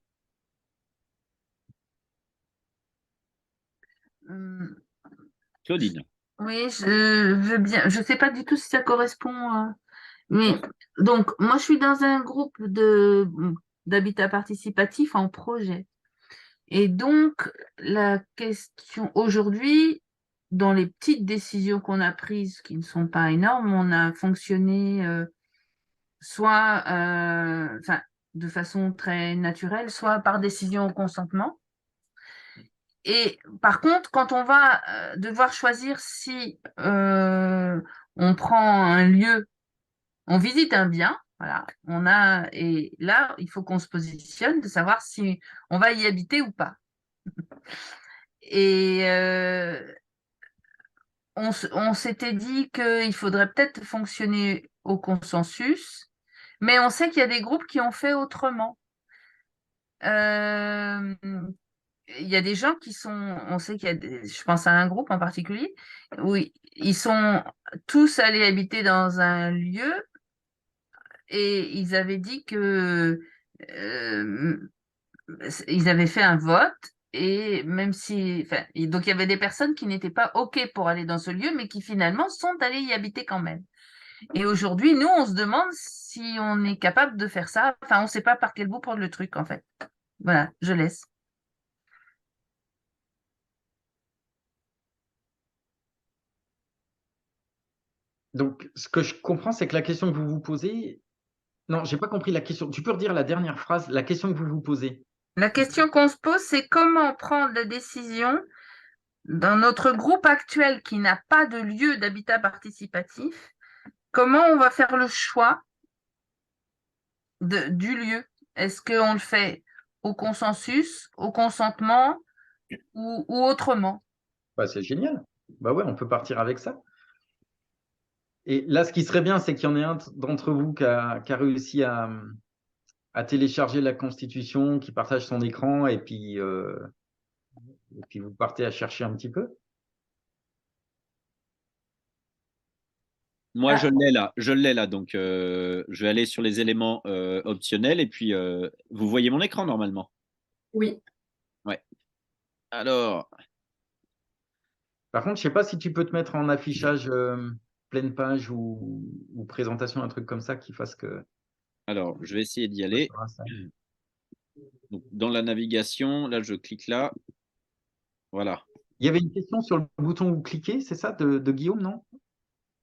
Speaker 1: Claudine.
Speaker 7: Oui, je veux bien. Je sais pas du tout si ça correspond. Mais donc, moi, je suis dans un groupe d'habitat participatif en projet. Et donc, la question aujourd'hui, dans les petites décisions qu'on a prises, qui ne sont pas énormes, on a fonctionné soit enfin, de façon très naturelle, soit par décision au consentement. Et par contre, quand on va devoir choisir si on prend un lieu, on visite un bien, voilà, et là, il faut qu'on se positionne de savoir si on va y habiter ou pas. Et on s'était dit qu'il faudrait peut-être fonctionner au consensus, mais on sait qu'il y a des groupes qui ont fait autrement. il y a des gens qui sont, on sait qu'il y a je pense à un groupe en particulier, où ils sont tous allés habiter dans un lieu et ils avaient dit que ils avaient fait un vote et même si, enfin, donc il y avait des personnes qui n'étaient pas OK pour aller dans ce lieu, mais qui finalement sont allées y habiter quand même. Et aujourd'hui, nous, on se demande si on est capable de faire ça. Enfin, on ne sait pas par quel bout prendre le truc, en fait. Voilà, je laisse.
Speaker 2: Donc, ce que je comprends, c'est que la question que vous vous posez. Non, j'ai pas compris la question. Tu peux redire la dernière phrase, la question que vous vous posez.
Speaker 7: La question qu'on se pose, c'est comment prendre la décision dans notre groupe actuel qui n'a pas de lieu d'habitat participatif, comment on va faire le choix du lieu? Est-ce qu'on le fait au consensus, au consentement ou autrement?
Speaker 2: Bah, c'est génial. Bah ouais, on peut partir avec ça. Et là, ce qui serait bien, c'est qu'il y en ait un d'entre vous qui a réussi à télécharger la Constitution, qui partage son écran, et puis vous partez à chercher un petit peu.
Speaker 1: Moi, je l'ai là, donc je vais aller sur les éléments optionnels et puis vous voyez mon écran normalement.
Speaker 3: Oui.
Speaker 1: Ouais. Alors,
Speaker 2: Par contre, je sais pas si tu peux te mettre en affichage pleine page ou présentation, un truc comme ça qui fasse que.
Speaker 1: alors, je vais essayer d'y aller. Donc, dans la navigation, là, je clique là. Voilà.
Speaker 2: Il y avait une question sur le bouton où cliquer, c'est ça, de Guillaume, non?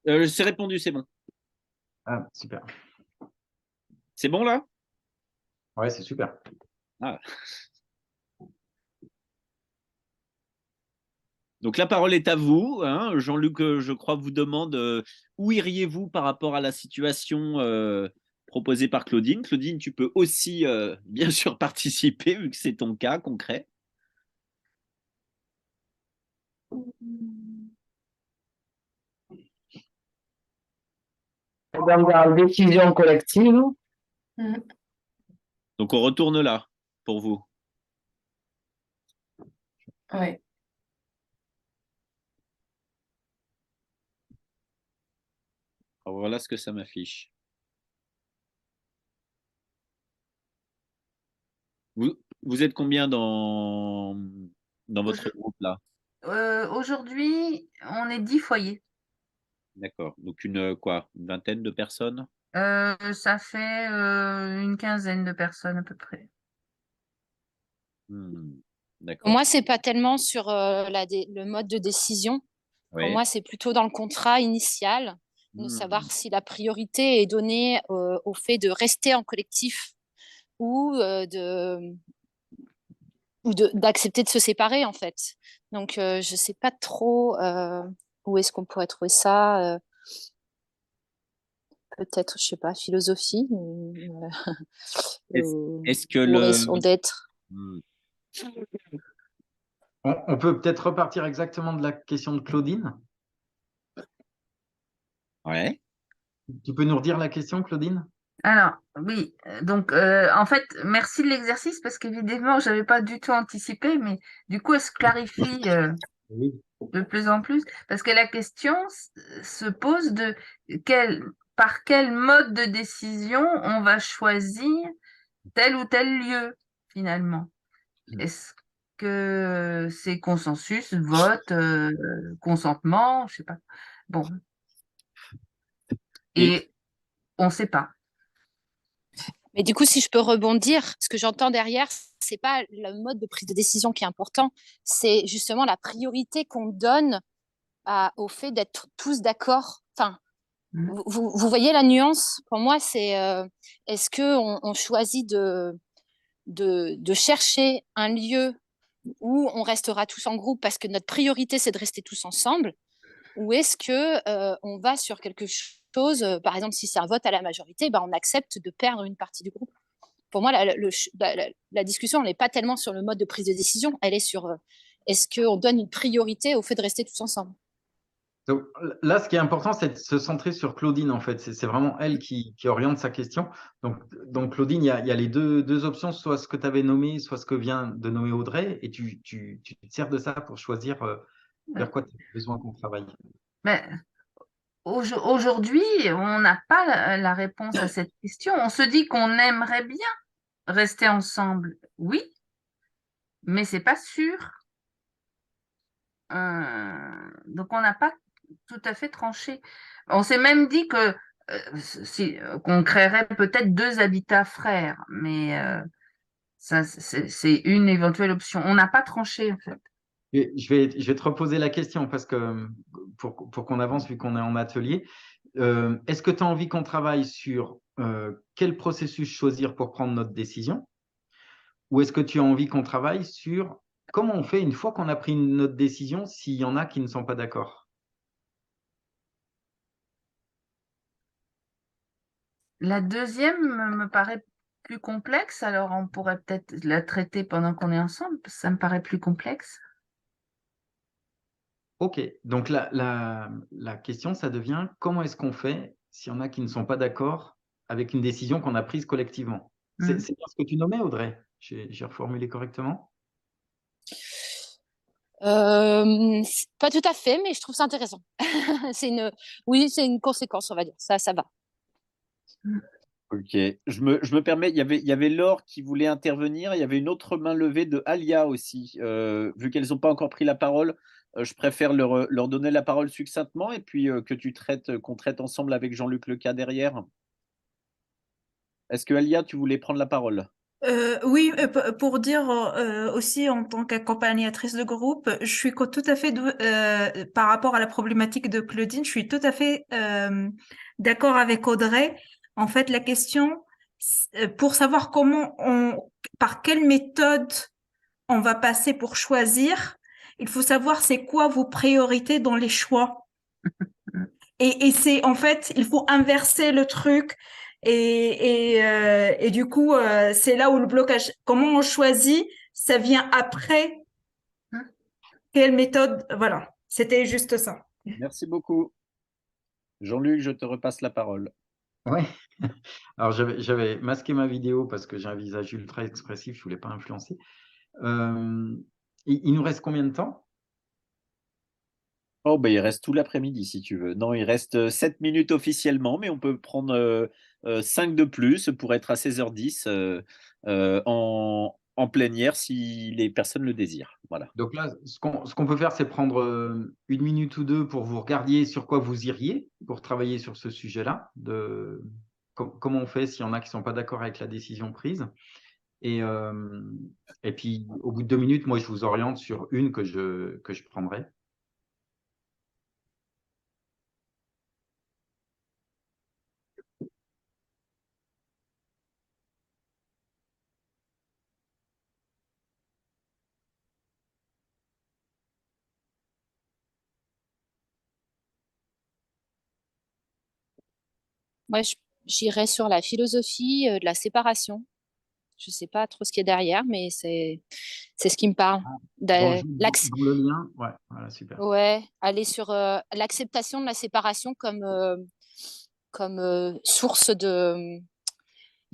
Speaker 1: C'est répondu, c'est bon.
Speaker 2: Ah, super.
Speaker 1: C'est bon là?
Speaker 2: Ouais, c'est super.
Speaker 1: Ah. Donc la parole est à vous, hein. Jean-Luc, je crois, vous demande où iriez-vous par rapport à la situation proposée par Claudine. Claudine, tu peux aussi bien sûr participer vu que c'est ton cas concret.
Speaker 4: Donc, dans la décision collective,
Speaker 3: Mhm.
Speaker 1: Donc on retourne là pour vous.
Speaker 3: Ouais.
Speaker 1: Alors, voilà ce que ça m'affiche. Vous êtes combien dans votre groupe là?
Speaker 7: Aujourd'hui, on est 10 foyers.
Speaker 1: D'accord. Donc une vingtaine de personnes?
Speaker 7: Ça fait une quinzaine de personnes à peu près.
Speaker 1: Hmm,
Speaker 5: Pour
Speaker 1: d'accord.
Speaker 5: moi, c'est pas tellement sur le mode de décision. Pour
Speaker 1: Ouais.
Speaker 5: moi, c'est plutôt dans le contrat initial de savoir si la priorité est donnée au fait de rester en collectif ou d'accepter de se séparer en fait. Donc, je sais pas trop où est-ce qu'on pourrait trouver ça. Peut-être, je sais pas, philosophie
Speaker 1: Est-ce que
Speaker 5: ou
Speaker 1: le
Speaker 5: raison d'être.
Speaker 1: Hmm,
Speaker 2: On peut peut-être repartir exactement de la question de Claudine.
Speaker 1: ouais.
Speaker 2: Tu peux nous redire la question, Claudine?
Speaker 7: Alors, oui, donc en fait, merci de l'exercice parce qu'évidemment, je n'avais pas du tout anticipé, mais du coup, elle se clarifie
Speaker 2: Oui.
Speaker 7: de plus en plus parce que la question se pose de par quel mode de décision on va choisir tel ou tel lieu finalement. Est-ce que c'est consensus, vote, consentement, je sais pas. Bon,
Speaker 1: Et
Speaker 7: et on ne sait pas.
Speaker 5: Mais du coup, si je peux rebondir, ce que j'entends derrière, c'est pas le mode de prise de décision qui est important, c'est justement la priorité qu'on donne au fait d'être tous d'accord. Enfin, vous voyez la nuance? Pour moi, c'est est-ce que on choisit de chercher un lieu où on restera tous en groupe parce que notre priorité c'est de rester tous ensemble, ou est-ce que on va sur quelque chose, par exemple si c'est un vote à la majorité, ben, on accepte de perdre une partie du groupe. Pour moi, la discussion n'est pas tellement sur le mode de prise de décision, elle est sur est-ce qu'on donne une priorité au fait de rester tous ensemble.
Speaker 2: Donc là, ce qui est important, c'est de se centrer sur Claudine, en fait. C'est vraiment elle qui oriente sa question. Donc Claudine, il y a les deux options, soit ce que tu avais nommé, soit ce que vient de nommer Audrey, et tu te sers de ça pour choisir vers quoi tu as besoin qu'on travaille.
Speaker 7: Mais aujourd'hui, on n'a pas la réponse à cette question. On se dit qu'on aimerait bien rester ensemble, oui, mais c'est pas sûr. Donc on n'a pas tout à fait tranché. On s'est même dit que qu'on créerait peut-être 2 habitats frères, mais ça c'est une éventuelle option. On n'a pas tranché en fait.
Speaker 2: Et je vais te reposer la question parce que pour qu'on avance, vu qu'on est en atelier, est-ce que tu as envie qu'on travaille sur quel processus choisir pour prendre notre décision? Ou est-ce que tu as envie qu'on travaille sur comment on fait une fois qu'on a pris notre décision s'il y en a qui ne sont pas d'accord?
Speaker 7: La deuxième me paraît plus complexe, alors on pourrait peut-être la traiter pendant qu'on est ensemble, parce que ça me paraît plus complexe.
Speaker 2: Ok, donc la question, ça devient comment est-ce qu'on fait s'il y en a qui ne sont pas d'accord avec une décision qu'on a prise collectivement? C'est bien ce que tu nommais, Audrey? J'ai reformulé correctement?
Speaker 5: Pas tout à fait, mais je trouve ça intéressant. Oui, c'est une conséquence, on va dire. Ça va.
Speaker 1: Ok, je me permets, il y avait Laure qui voulait intervenir, il y avait une autre main levée de Alia aussi. Vu qu'elles n'ont pas encore pris la parole, je préfère leur donner la parole succinctement et puis qu'on traite ensemble avec Jean-Luc Leca derrière. Est-ce que Alia, tu voulais prendre la parole?
Speaker 8: Oui, pour dire aussi en tant qu'accompagnatrice de groupe, je suis tout à fait par rapport à la problématique de Claudine, je suis tout à fait d'accord avec Audrey. En fait, la question pour savoir par quelle méthode on va passer pour choisir, il faut savoir c'est quoi vos priorités dans les choix. Et c'est en fait, il faut inverser le truc. Et du coup, c'est là où le blocage. Comment on choisit, ça vient après. Quelle méthode? Voilà, c'était juste ça.
Speaker 1: Merci beaucoup. Jean-Luc, je te repasse la parole.
Speaker 2: Oui. Alors, j'avais masqué ma vidéo parce que j'ai un visage ultra expressif, je ne voulais pas influencer. Il nous reste combien de temps?
Speaker 1: Oh, bah, il reste tout l'après-midi si tu veux. Non, il reste 7 minutes officiellement, mais on peut prendre 5 de plus pour être à 16h10 en plénière si les personnes le désirent. Voilà.
Speaker 2: Donc là, ce qu'on peut faire, c'est prendre une minute ou deux pour vous regarder sur quoi vous iriez pour travailler sur ce sujet-là, comment on fait s'il y en a qui ne sont pas d'accord avec la décision prise. Et puis, au bout de 2 minutes, moi, je vous oriente sur une que je prendrai.
Speaker 5: Moi, j'irais sur la philosophie de la séparation. Je sais pas trop ce qu'il y a derrière, mais c'est ce qui me parle.
Speaker 2: Dans le lien, ouais, voilà, super.
Speaker 5: Ouais, aller sur l'acceptation de la séparation comme source de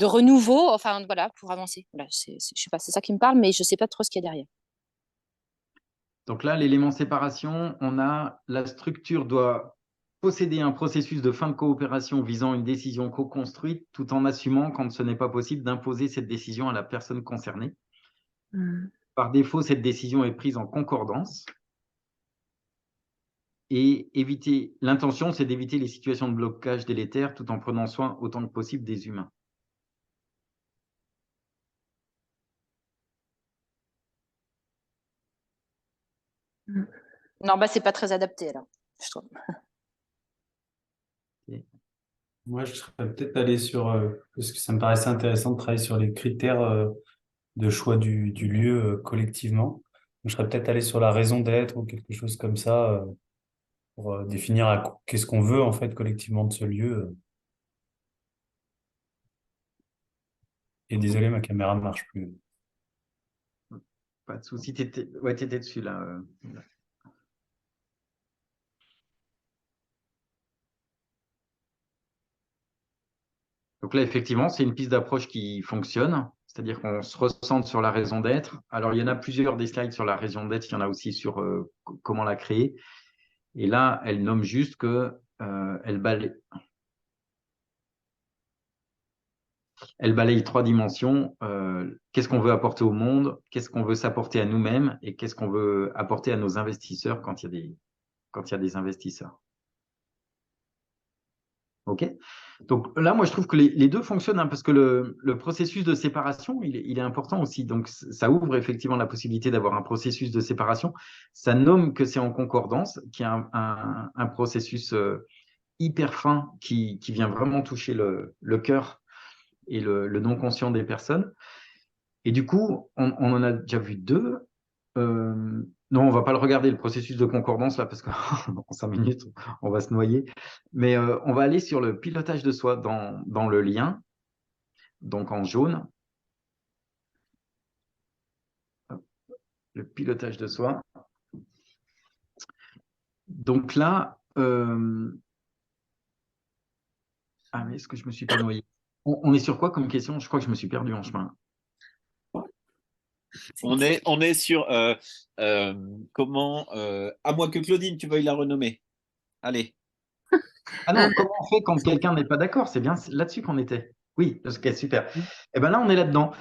Speaker 5: renouveau, enfin voilà, pour avancer. Voilà, je sais pas, c'est ça qui me parle, mais je sais pas trop ce qu'il y a derrière.
Speaker 2: Donc là, l'élément séparation, on a la structure doit posséder un processus de fin de coopération visant une décision co-construite tout en assumant quand ce n'est pas possible d'imposer cette décision à la personne concernée. Par défaut, cette décision est prise en concordance. Et l'intention, c'est d'éviter les situations de blocage délétères tout en prenant soin autant que possible des humains.
Speaker 5: Non, bah c'est pas très adapté alors, je trouve.
Speaker 6: Moi, je serais peut-être allé parce que ça me paraissait intéressant de travailler sur les critères de choix du lieu collectivement. Je serais peut-être allé sur la raison d'être ou quelque chose comme ça pour définir qu'est-ce qu'on veut en fait collectivement de ce lieu. Et désolé, ma caméra ne marche plus.
Speaker 2: Pas de souci, tu étais dessus là. Donc là, effectivement, c'est une piste d'approche qui fonctionne, c'est-à-dire qu'on se recentre sur la raison d'être. Alors, il y en a plusieurs des slides sur la raison d'être, il y en a aussi sur comment la créer. Et là, elle nomme juste que elle balaye 3 dimensions. Qu'est-ce qu'on veut apporter au monde, qu'est-ce qu'on veut s'apporter à nous-mêmes et qu'est-ce qu'on veut apporter à nos investisseurs quand il y a des investisseurs. OK. Donc là, moi, je trouve que les deux fonctionnent, hein, parce que le processus de séparation, il est important aussi. Donc, ça ouvre effectivement la possibilité d'avoir un processus de séparation. Ça nomme que c'est en concordance, qu'il y a un processus hyper fin qui vient vraiment toucher le cœur et le non-conscient des personnes. Et du coup, on en a déjà vu 2. Non, on ne va pas le regarder, le processus de concordance, là, parce qu'en 5 minutes, on va se noyer. Mais on va aller sur le pilotage de soi dans le lien, donc en jaune. Le pilotage de soi. Donc là, ah, mais est-ce que je ne me suis pas noyé? On est sur quoi comme question? Je crois que je me suis perdu en chemin.
Speaker 1: On est sur comment, à moins que Claudine, tu veuilles la renommer. Allez.
Speaker 2: Ah non, comment on fait quand quelqu'un n'est pas d'accord? C'est bien là-dessus qu'on était. Oui, ok, super. Et bien là, on est là-dedans.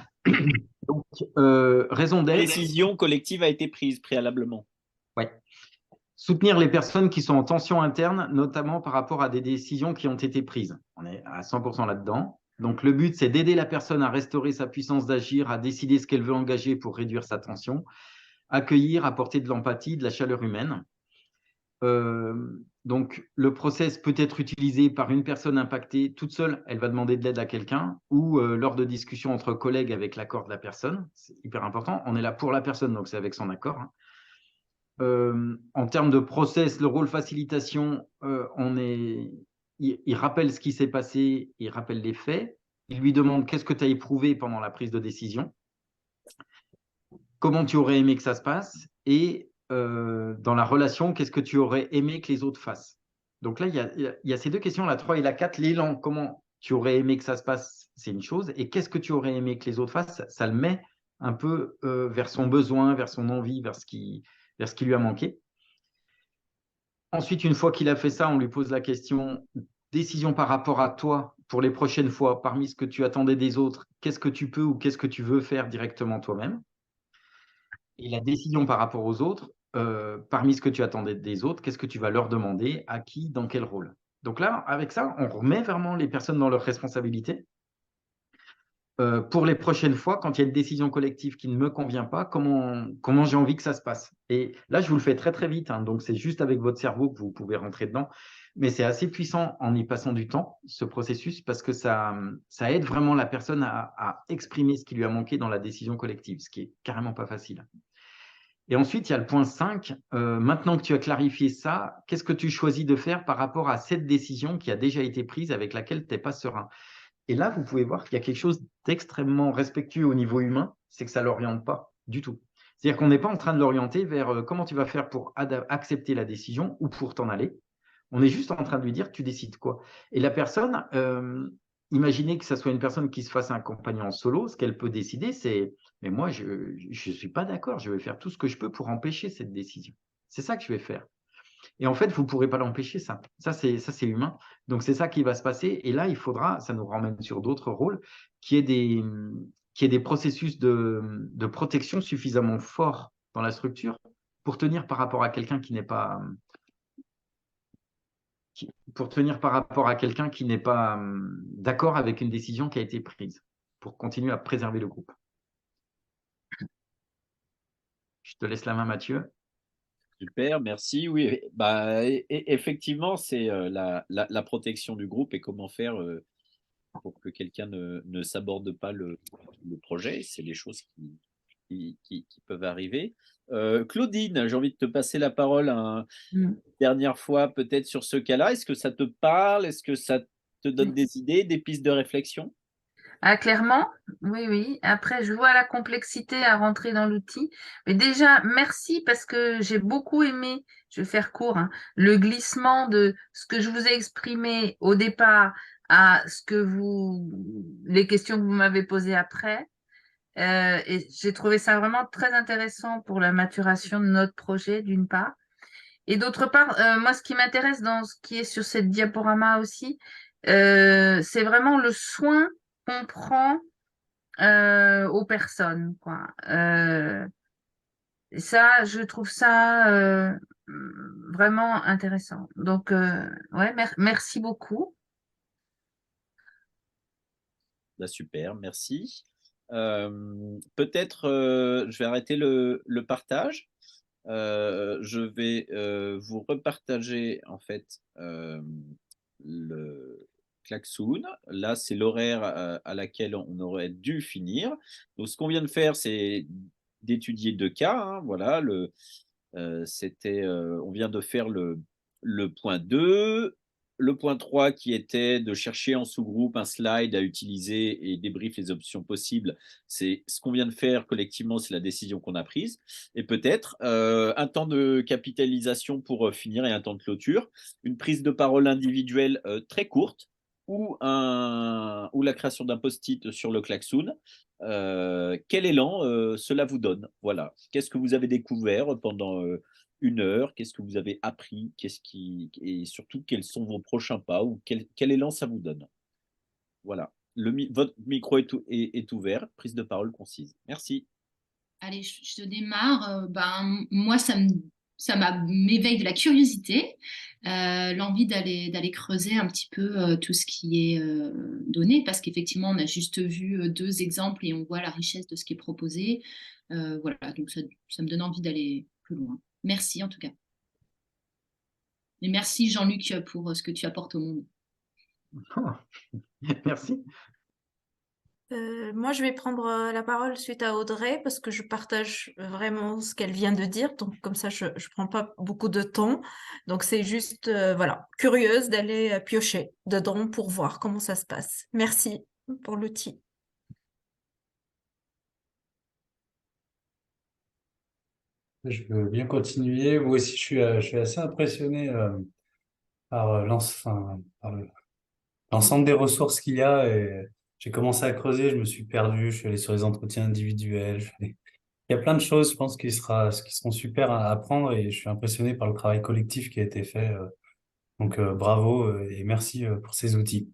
Speaker 2: Donc, raison d'être.
Speaker 1: Décision collective a été prise préalablement.
Speaker 2: Oui. Soutenir les personnes qui sont en tension interne, notamment par rapport à des décisions qui ont été prises. On est à 100% là-dedans. Donc, le but, c'est d'aider la personne à restaurer sa puissance d'agir, à décider ce qu'elle veut engager pour réduire sa tension, accueillir, apporter de l'empathie, de la chaleur humaine. Donc, le process peut être utilisé par une personne impactée toute seule, elle va demander de l'aide à quelqu'un, ou lors de discussions entre collègues avec l'accord de la personne. C'est hyper important. On est là pour la personne, donc c'est avec son accord. Hein. En termes de process, le rôle facilitation, il rappelle ce qui s'est passé, il rappelle les faits, il lui demande qu'est-ce que tu as éprouvé pendant la prise de décision, comment tu aurais aimé que ça se passe, et dans la relation, qu'est-ce que tu aurais aimé que les autres fassent. Donc là, il y a ces 2 questions, la 3 et la 4, l'élan, comment tu aurais aimé que ça se passe, c'est une chose, et qu'est-ce que tu aurais aimé que les autres fassent, ça le met un peu vers son besoin, vers son envie, vers ce qui lui a manqué. Ensuite, une fois qu'il a fait ça, on lui pose la question, décision par rapport à toi pour les prochaines fois, parmi ce que tu attendais des autres, qu'est-ce que tu peux ou qu'est-ce que tu veux faire directement toi-même? Et la décision par rapport aux autres, parmi ce que tu attendais des autres, qu'est-ce que tu vas leur demander, à qui, dans quel rôle? Donc là, avec ça, on remet vraiment les personnes dans leurs responsabilités. Pour les prochaines fois, quand il y a une décision collective qui ne me convient pas, comment j'ai envie que ça se passe? Et là, je vous le fais très, très vite. Hein, donc, c'est juste avec votre cerveau que vous pouvez rentrer dedans. Mais c'est assez puissant en y passant du temps, ce processus, parce que ça aide vraiment la personne à exprimer ce qui lui a manqué dans la décision collective, ce qui est carrément pas facile. Et ensuite, il y a le point 5. Maintenant que tu as clarifié ça, qu'est-ce que tu choisis de faire par rapport à cette décision qui a déjà été prise avec laquelle tu n'es pas serein? Et là, vous pouvez voir qu'il y a quelque chose d'extrêmement respectueux au niveau humain, c'est que ça ne l'oriente pas du tout. C'est-à-dire qu'on n'est pas en train de l'orienter vers comment tu vas faire pour accepter la décision ou pour t'en aller. On est juste en train de lui dire, tu décides quoi? Et la personne, imaginez que ce soit une personne qui se fasse accompagner en solo, ce qu'elle peut décider, c'est « mais moi, je ne suis pas d'accord, je vais faire tout ce que je peux pour empêcher cette décision. C'est ça que je vais faire. » Et en fait, vous ne pourrez pas l'empêcher, ça. Ça, c'est humain. Donc, c'est ça qui va se passer. Et là, il faudra, ça nous ramène sur d'autres rôles, qu'il y ait des processus de protection suffisamment forts dans la structure pour tenir par rapport à quelqu'un qui n'est pas d'accord avec une décision qui a été prise, pour continuer à préserver le groupe. Je te laisse la main, Mathieu.
Speaker 1: Super, merci. Oui, bah, effectivement, c'est la protection du groupe et comment faire pour que quelqu'un ne s'aborde pas le projet. C'est des choses qui peuvent arriver. Claudine, j'ai envie de te passer la parole une dernière fois peut-être sur ce cas-là. Est-ce que ça te parle? Est-ce que ça te donne des idées, des pistes de réflexion?
Speaker 7: Ah, clairement, oui, oui. Après, je vois la complexité à rentrer dans l'outil. Mais déjà, merci parce que j'ai beaucoup aimé, je vais faire court, hein, le glissement de ce que je vous ai exprimé au départ à les questions que vous m'avez posées après. Et j'ai trouvé ça vraiment très intéressant pour la maturation de notre projet, d'une part. Et d'autre part, moi, ce qui m'intéresse dans ce qui est sur cette diaporama aussi, c'est vraiment le soin qu'on prend aux personnes, quoi. Et ça, je trouve ça vraiment intéressant. Donc, ouais, merci beaucoup.
Speaker 1: Bah, super, merci. Peut-être, je vais arrêter le partage. Je vais vous repartager en fait le klaxoon. Là, c'est l'horaire à laquelle on aurait dû finir. Donc, ce qu'on vient de faire, c'est d'étudier 2 cas, hein, voilà, on vient de faire le point 2, le point 3 qui était de chercher en sous-groupe un slide à utiliser et débrief les options possibles. C'est ce qu'on vient de faire collectivement, c'est la décision qu'on a prise. Et peut-être un temps de capitalisation pour finir et un temps de clôture, une prise de parole individuelle très courte ou la création d'un post-it sur le klaxoon. Quel élan cela vous donne? Voilà. Qu'est-ce que vous avez découvert pendant 1 heure? Qu'est-ce que vous avez appris? Et surtout, quels sont vos prochains pas ou quel élan ça vous donne? Voilà. Votre micro est ouvert. Prise de parole concise. Merci.
Speaker 9: Allez, je démarre. Moi, ça m'éveille de la curiosité, l'envie d'aller creuser un petit peu tout ce qui est donné, parce qu'effectivement, on a juste vu 2 exemples et on voit la richesse de ce qui est proposé. Voilà, donc ça me donne envie d'aller plus loin. Merci en tout cas. Et merci Jean-Luc pour ce que tu apportes au monde.
Speaker 2: Merci.
Speaker 8: Moi, je vais prendre la parole suite à Audrey parce que je partage vraiment ce qu'elle vient de dire. Donc, comme ça, je ne prends pas beaucoup de temps. Donc, c'est juste, voilà, curieuse d'aller piocher dedans pour voir comment ça se passe. Merci pour l'outil.
Speaker 6: Je veux bien continuer. Moi aussi, je suis assez impressionné par l'ensemble des ressources qu'il y a. Et j'ai commencé à creuser, je me suis perdu, je suis allé sur les entretiens individuels. Il y a plein de choses, je pense, qui seront super à apprendre et je suis impressionné par le travail collectif qui a été fait. Donc, bravo et merci pour ces outils.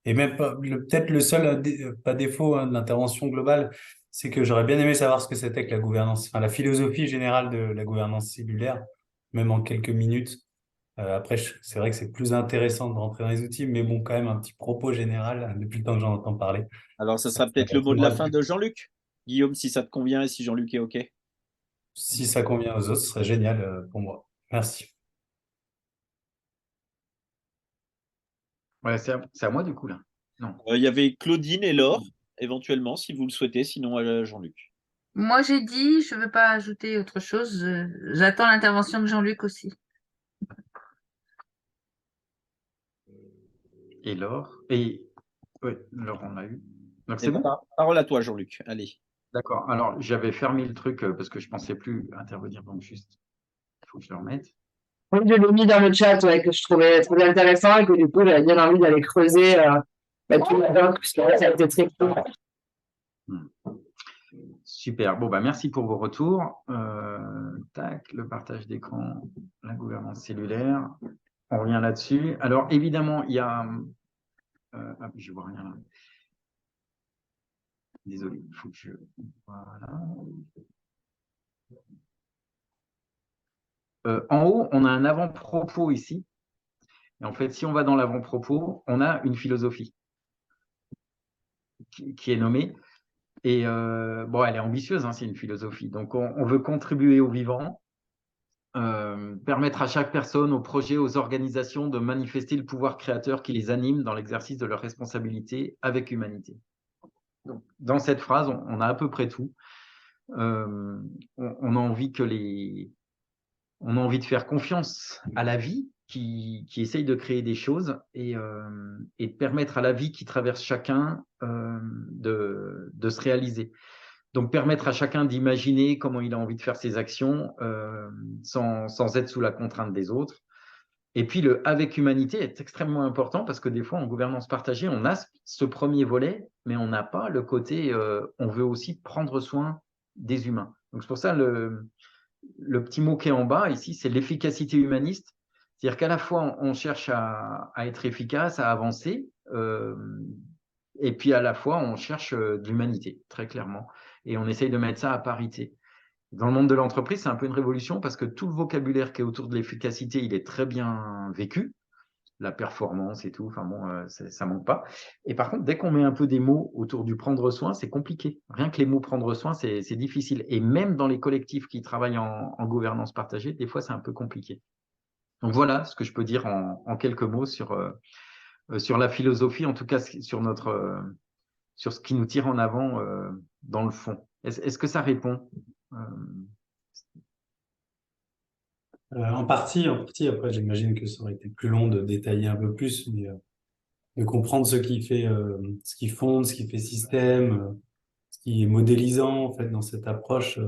Speaker 6: Et même peut-être le seul, pas défaut hein, de l'intervention globale, c'est que j'aurais bien aimé savoir ce que c'était que la gouvernance, enfin la philosophie générale de la gouvernance cellulaire, même en quelques minutes. Après, c'est vrai que c'est plus intéressant de rentrer dans les outils, mais bon, quand même un petit propos général depuis le temps que j'en entends parler.
Speaker 1: Alors, ça sera peut-être le mot de la fin de Jean-Luc. Guillaume, si ça te convient et si Jean-Luc est OK.
Speaker 6: Si ça convient aux autres, ce serait génial pour moi. Merci.
Speaker 2: Ouais, c'est à moi du coup là. Non.
Speaker 1: Il y avait Claudine et Laure, éventuellement, si vous le souhaitez, sinon Jean-Luc.
Speaker 7: Moi, j'ai dit, je ne veux pas ajouter autre chose. J'attends l'intervention de Jean-Luc aussi.
Speaker 2: Et Laure. Et oui, Laure, on l'a eu. Donc c'est bon.
Speaker 1: Parole à toi, Jean-Luc. Allez.
Speaker 2: D'accord. Alors, j'avais fermé le truc parce que je ne pensais plus intervenir. Donc, juste, il faut que je le remette.
Speaker 4: Oui, je l'ai mis dans le chat, ouais, que je trouvais très intéressant et que du coup, j'avais bien envie d'aller creuser tout le temps, puisque ça a été très cool.
Speaker 2: Super. Bon, bah, merci pour vos retours. Tac, le partage d'écran, la gouvernance cellulaire. On revient là-dessus. Alors, évidemment, il y a… je ne vois rien là. Désolé, il faut que je… Voilà. En haut, on a un avant-propos ici. Et en fait, si on va dans l'avant-propos, on a une philosophie qui est nommée. Et bon, elle est ambitieuse, hein, c'est une philosophie. Donc, on veut contribuer au vivant, permettre à chaque personne, aux projets, aux organisations de manifester le pouvoir créateur qui les anime dans l'exercice de leurs responsabilités avec humanité. Donc, dans cette phrase, on a à peu près tout. On a envie on a envie de faire confiance à la vie qui essaye de créer des choses et de permettre à la vie qui traverse chacun de se réaliser. Donc, permettre à chacun d'imaginer comment il a envie de faire ses actions sans être sous la contrainte des autres. Et puis, le avec humanité est extrêmement important parce que des fois, en gouvernance partagée, on a ce premier volet, mais on n'a pas le côté, on veut aussi prendre soin des humains. Donc, c'est pour ça le petit mot qui est en bas ici, c'est l'efficacité humaniste. C'est-à-dire qu'à la fois, on cherche à être efficace, à avancer, et puis à la fois, on cherche de l'humanité, très clairement. Et on essaye de mettre ça à parité. Dans le monde de l'entreprise, c'est un peu une révolution parce que tout le vocabulaire qui est autour de l'efficacité, il est très bien vécu. La performance et tout, enfin bon, ça manque pas. Et par contre, dès qu'on met un peu des mots autour du prendre soin, c'est compliqué. Rien que les mots prendre soin, c'est difficile. Et même dans les collectifs qui travaillent en gouvernance partagée, des fois, c'est un peu compliqué. Donc voilà ce que je peux dire en quelques mots sur la philosophie, en tout cas sur sur ce qui nous tire en avant dans le fond. Est-ce que ça répond?
Speaker 6: En partie. Après, j'imagine que ça aurait été plus long de détailler un peu plus, mais de comprendre ce qui fait, ce qui fonde, ce qui fait système, ce qui est modélisant en fait dans cette approche.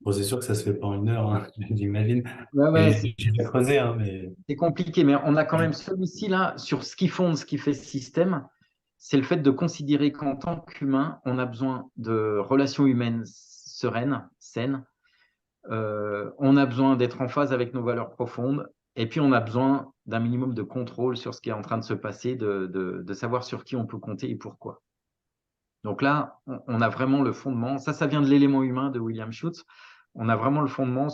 Speaker 6: Bon, c'est sûr que ça se fait pas en une heure, hein, j'imagine.
Speaker 2: Ouais,
Speaker 6: Mais j'ai pas creusé, hein, mais
Speaker 2: c'est compliqué, mais on a quand même celui-ci là sur ce qui fonde, ce qui fait système. C'est le fait de considérer qu'en tant qu'humain, on a besoin de relations humaines sereines, saines. On a besoin d'être en phase avec nos valeurs profondes. Et puis, on a besoin d'un minimum de contrôle sur ce qui est en train de se passer, de savoir sur qui on peut compter et pourquoi. Donc là, on a vraiment le fondement. Ça vient de l'élément humain de William Schutz. On a vraiment le fondement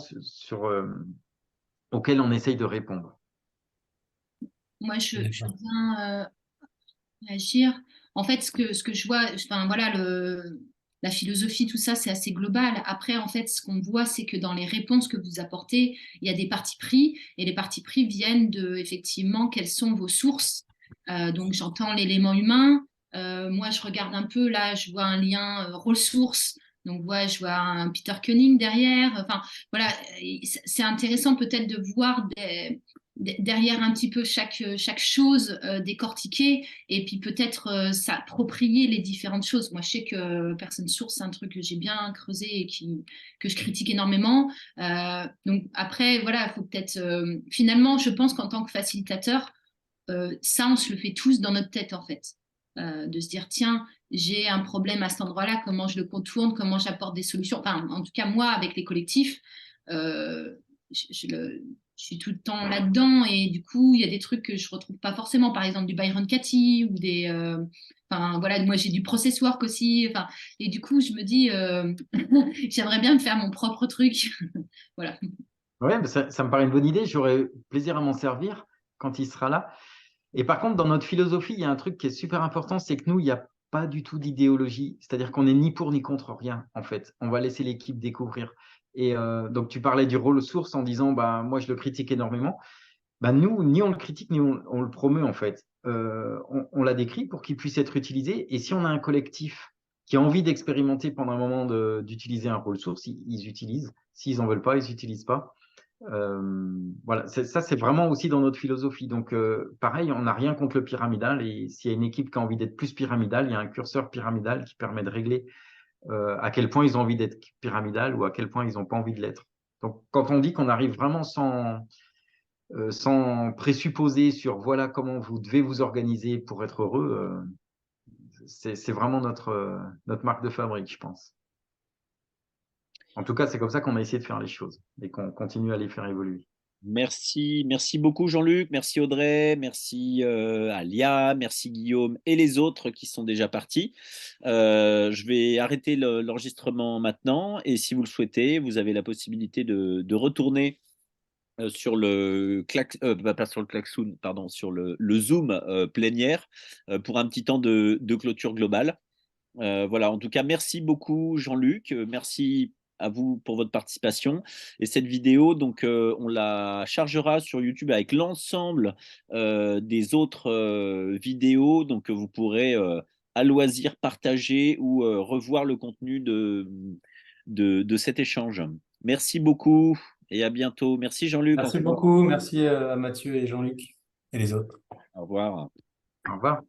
Speaker 2: auquel on essaye de répondre.
Speaker 9: Moi, je viens réagir. En fait, ce que je vois, enfin, voilà, la philosophie, tout ça, c'est assez global. Après, en fait, ce qu'on voit, c'est que dans les réponses que vous apportez, il y a des partis pris, et les partis pris viennent de, effectivement, quelles sont vos sources. Donc, j'entends l'élément humain. Moi, je regarde un peu, là, je vois un lien rôle-source. Donc, je vois un Peter Koenig derrière. Enfin, voilà, c'est intéressant peut-être de voir derrière un petit peu chaque chose décortiquée et puis peut-être s'approprier les différentes choses. Moi, je sais que personne source, c'est un truc que j'ai bien creusé et que je critique énormément. Donc après, voilà, il faut peut-être... finalement, je pense qu'en tant que facilitateur, ça, on se le fait tous dans notre tête, en fait. De se dire, tiens, j'ai un problème à cet endroit-là, comment je le contourne, comment j'apporte des solutions. Enfin, en tout cas, moi, avec les collectifs, je suis tout le temps là-dedans et du coup, il y a des trucs que je retrouve pas forcément, par exemple du Byron Katie ou des... Enfin, voilà, moi, j'ai du process work aussi. Enfin, et du coup, je me dis, j'aimerais bien me faire mon propre truc. Voilà.
Speaker 2: Ouais, mais ça me paraît une bonne idée. J'aurais plaisir à m'en servir quand il sera là. Et par contre, dans notre philosophie, il y a un truc qui est super important, c'est que nous, il n'y a pas du tout d'idéologie. C'est-à-dire qu'on n'est ni pour ni contre rien, en fait. On va laisser l'équipe découvrir. Et donc, tu parlais du rôle source en disant, bah, moi, je le critique énormément. Bah, nous, ni on le critique, ni on le promeut, en fait. On l'a décrit pour qu'il puisse être utilisé. Et si on a un collectif qui a envie d'expérimenter pendant un moment d'utiliser un rôle source, ils utilisent. S'ils n'en veulent pas, ils n'utilisent pas. Voilà, ça c'est vraiment aussi dans notre philosophie. Donc pareil, on n'a rien contre le pyramidal et s'il y a une équipe qui a envie d'être plus pyramidale, il y a un curseur pyramidal qui permet de régler à quel point ils ont envie d'être pyramidal ou à quel point ils n'ont pas envie de l'être. Donc quand on dit qu'on arrive vraiment sans présupposer sur voilà comment vous devez vous organiser pour être heureux, c'est vraiment notre marque de fabrique, je pense. En tout cas, c'est comme ça qu'on a essayé de faire les choses et qu'on continue à les faire évoluer.
Speaker 1: Merci beaucoup Jean-Luc, merci Audrey, merci à Lia, merci Guillaume et les autres qui sont déjà partis. Je vais arrêter l'enregistrement maintenant et si vous le souhaitez, vous avez la possibilité de retourner sur le pas sur le klaxon, pardon, sur le Zoom plénière pour un petit temps de clôture globale. Voilà, en tout cas, merci beaucoup Jean-Luc, merci à vous pour votre participation. Et cette vidéo, donc, on la chargera sur YouTube avec l'ensemble des autres vidéos, donc vous pourrez à loisir partager ou revoir le contenu de cet échange. Merci beaucoup et à bientôt. Merci Jean-Luc.
Speaker 6: Merci beaucoup, merci à Mathieu et Jean-Luc et les autres.
Speaker 1: Au revoir.
Speaker 2: Au revoir.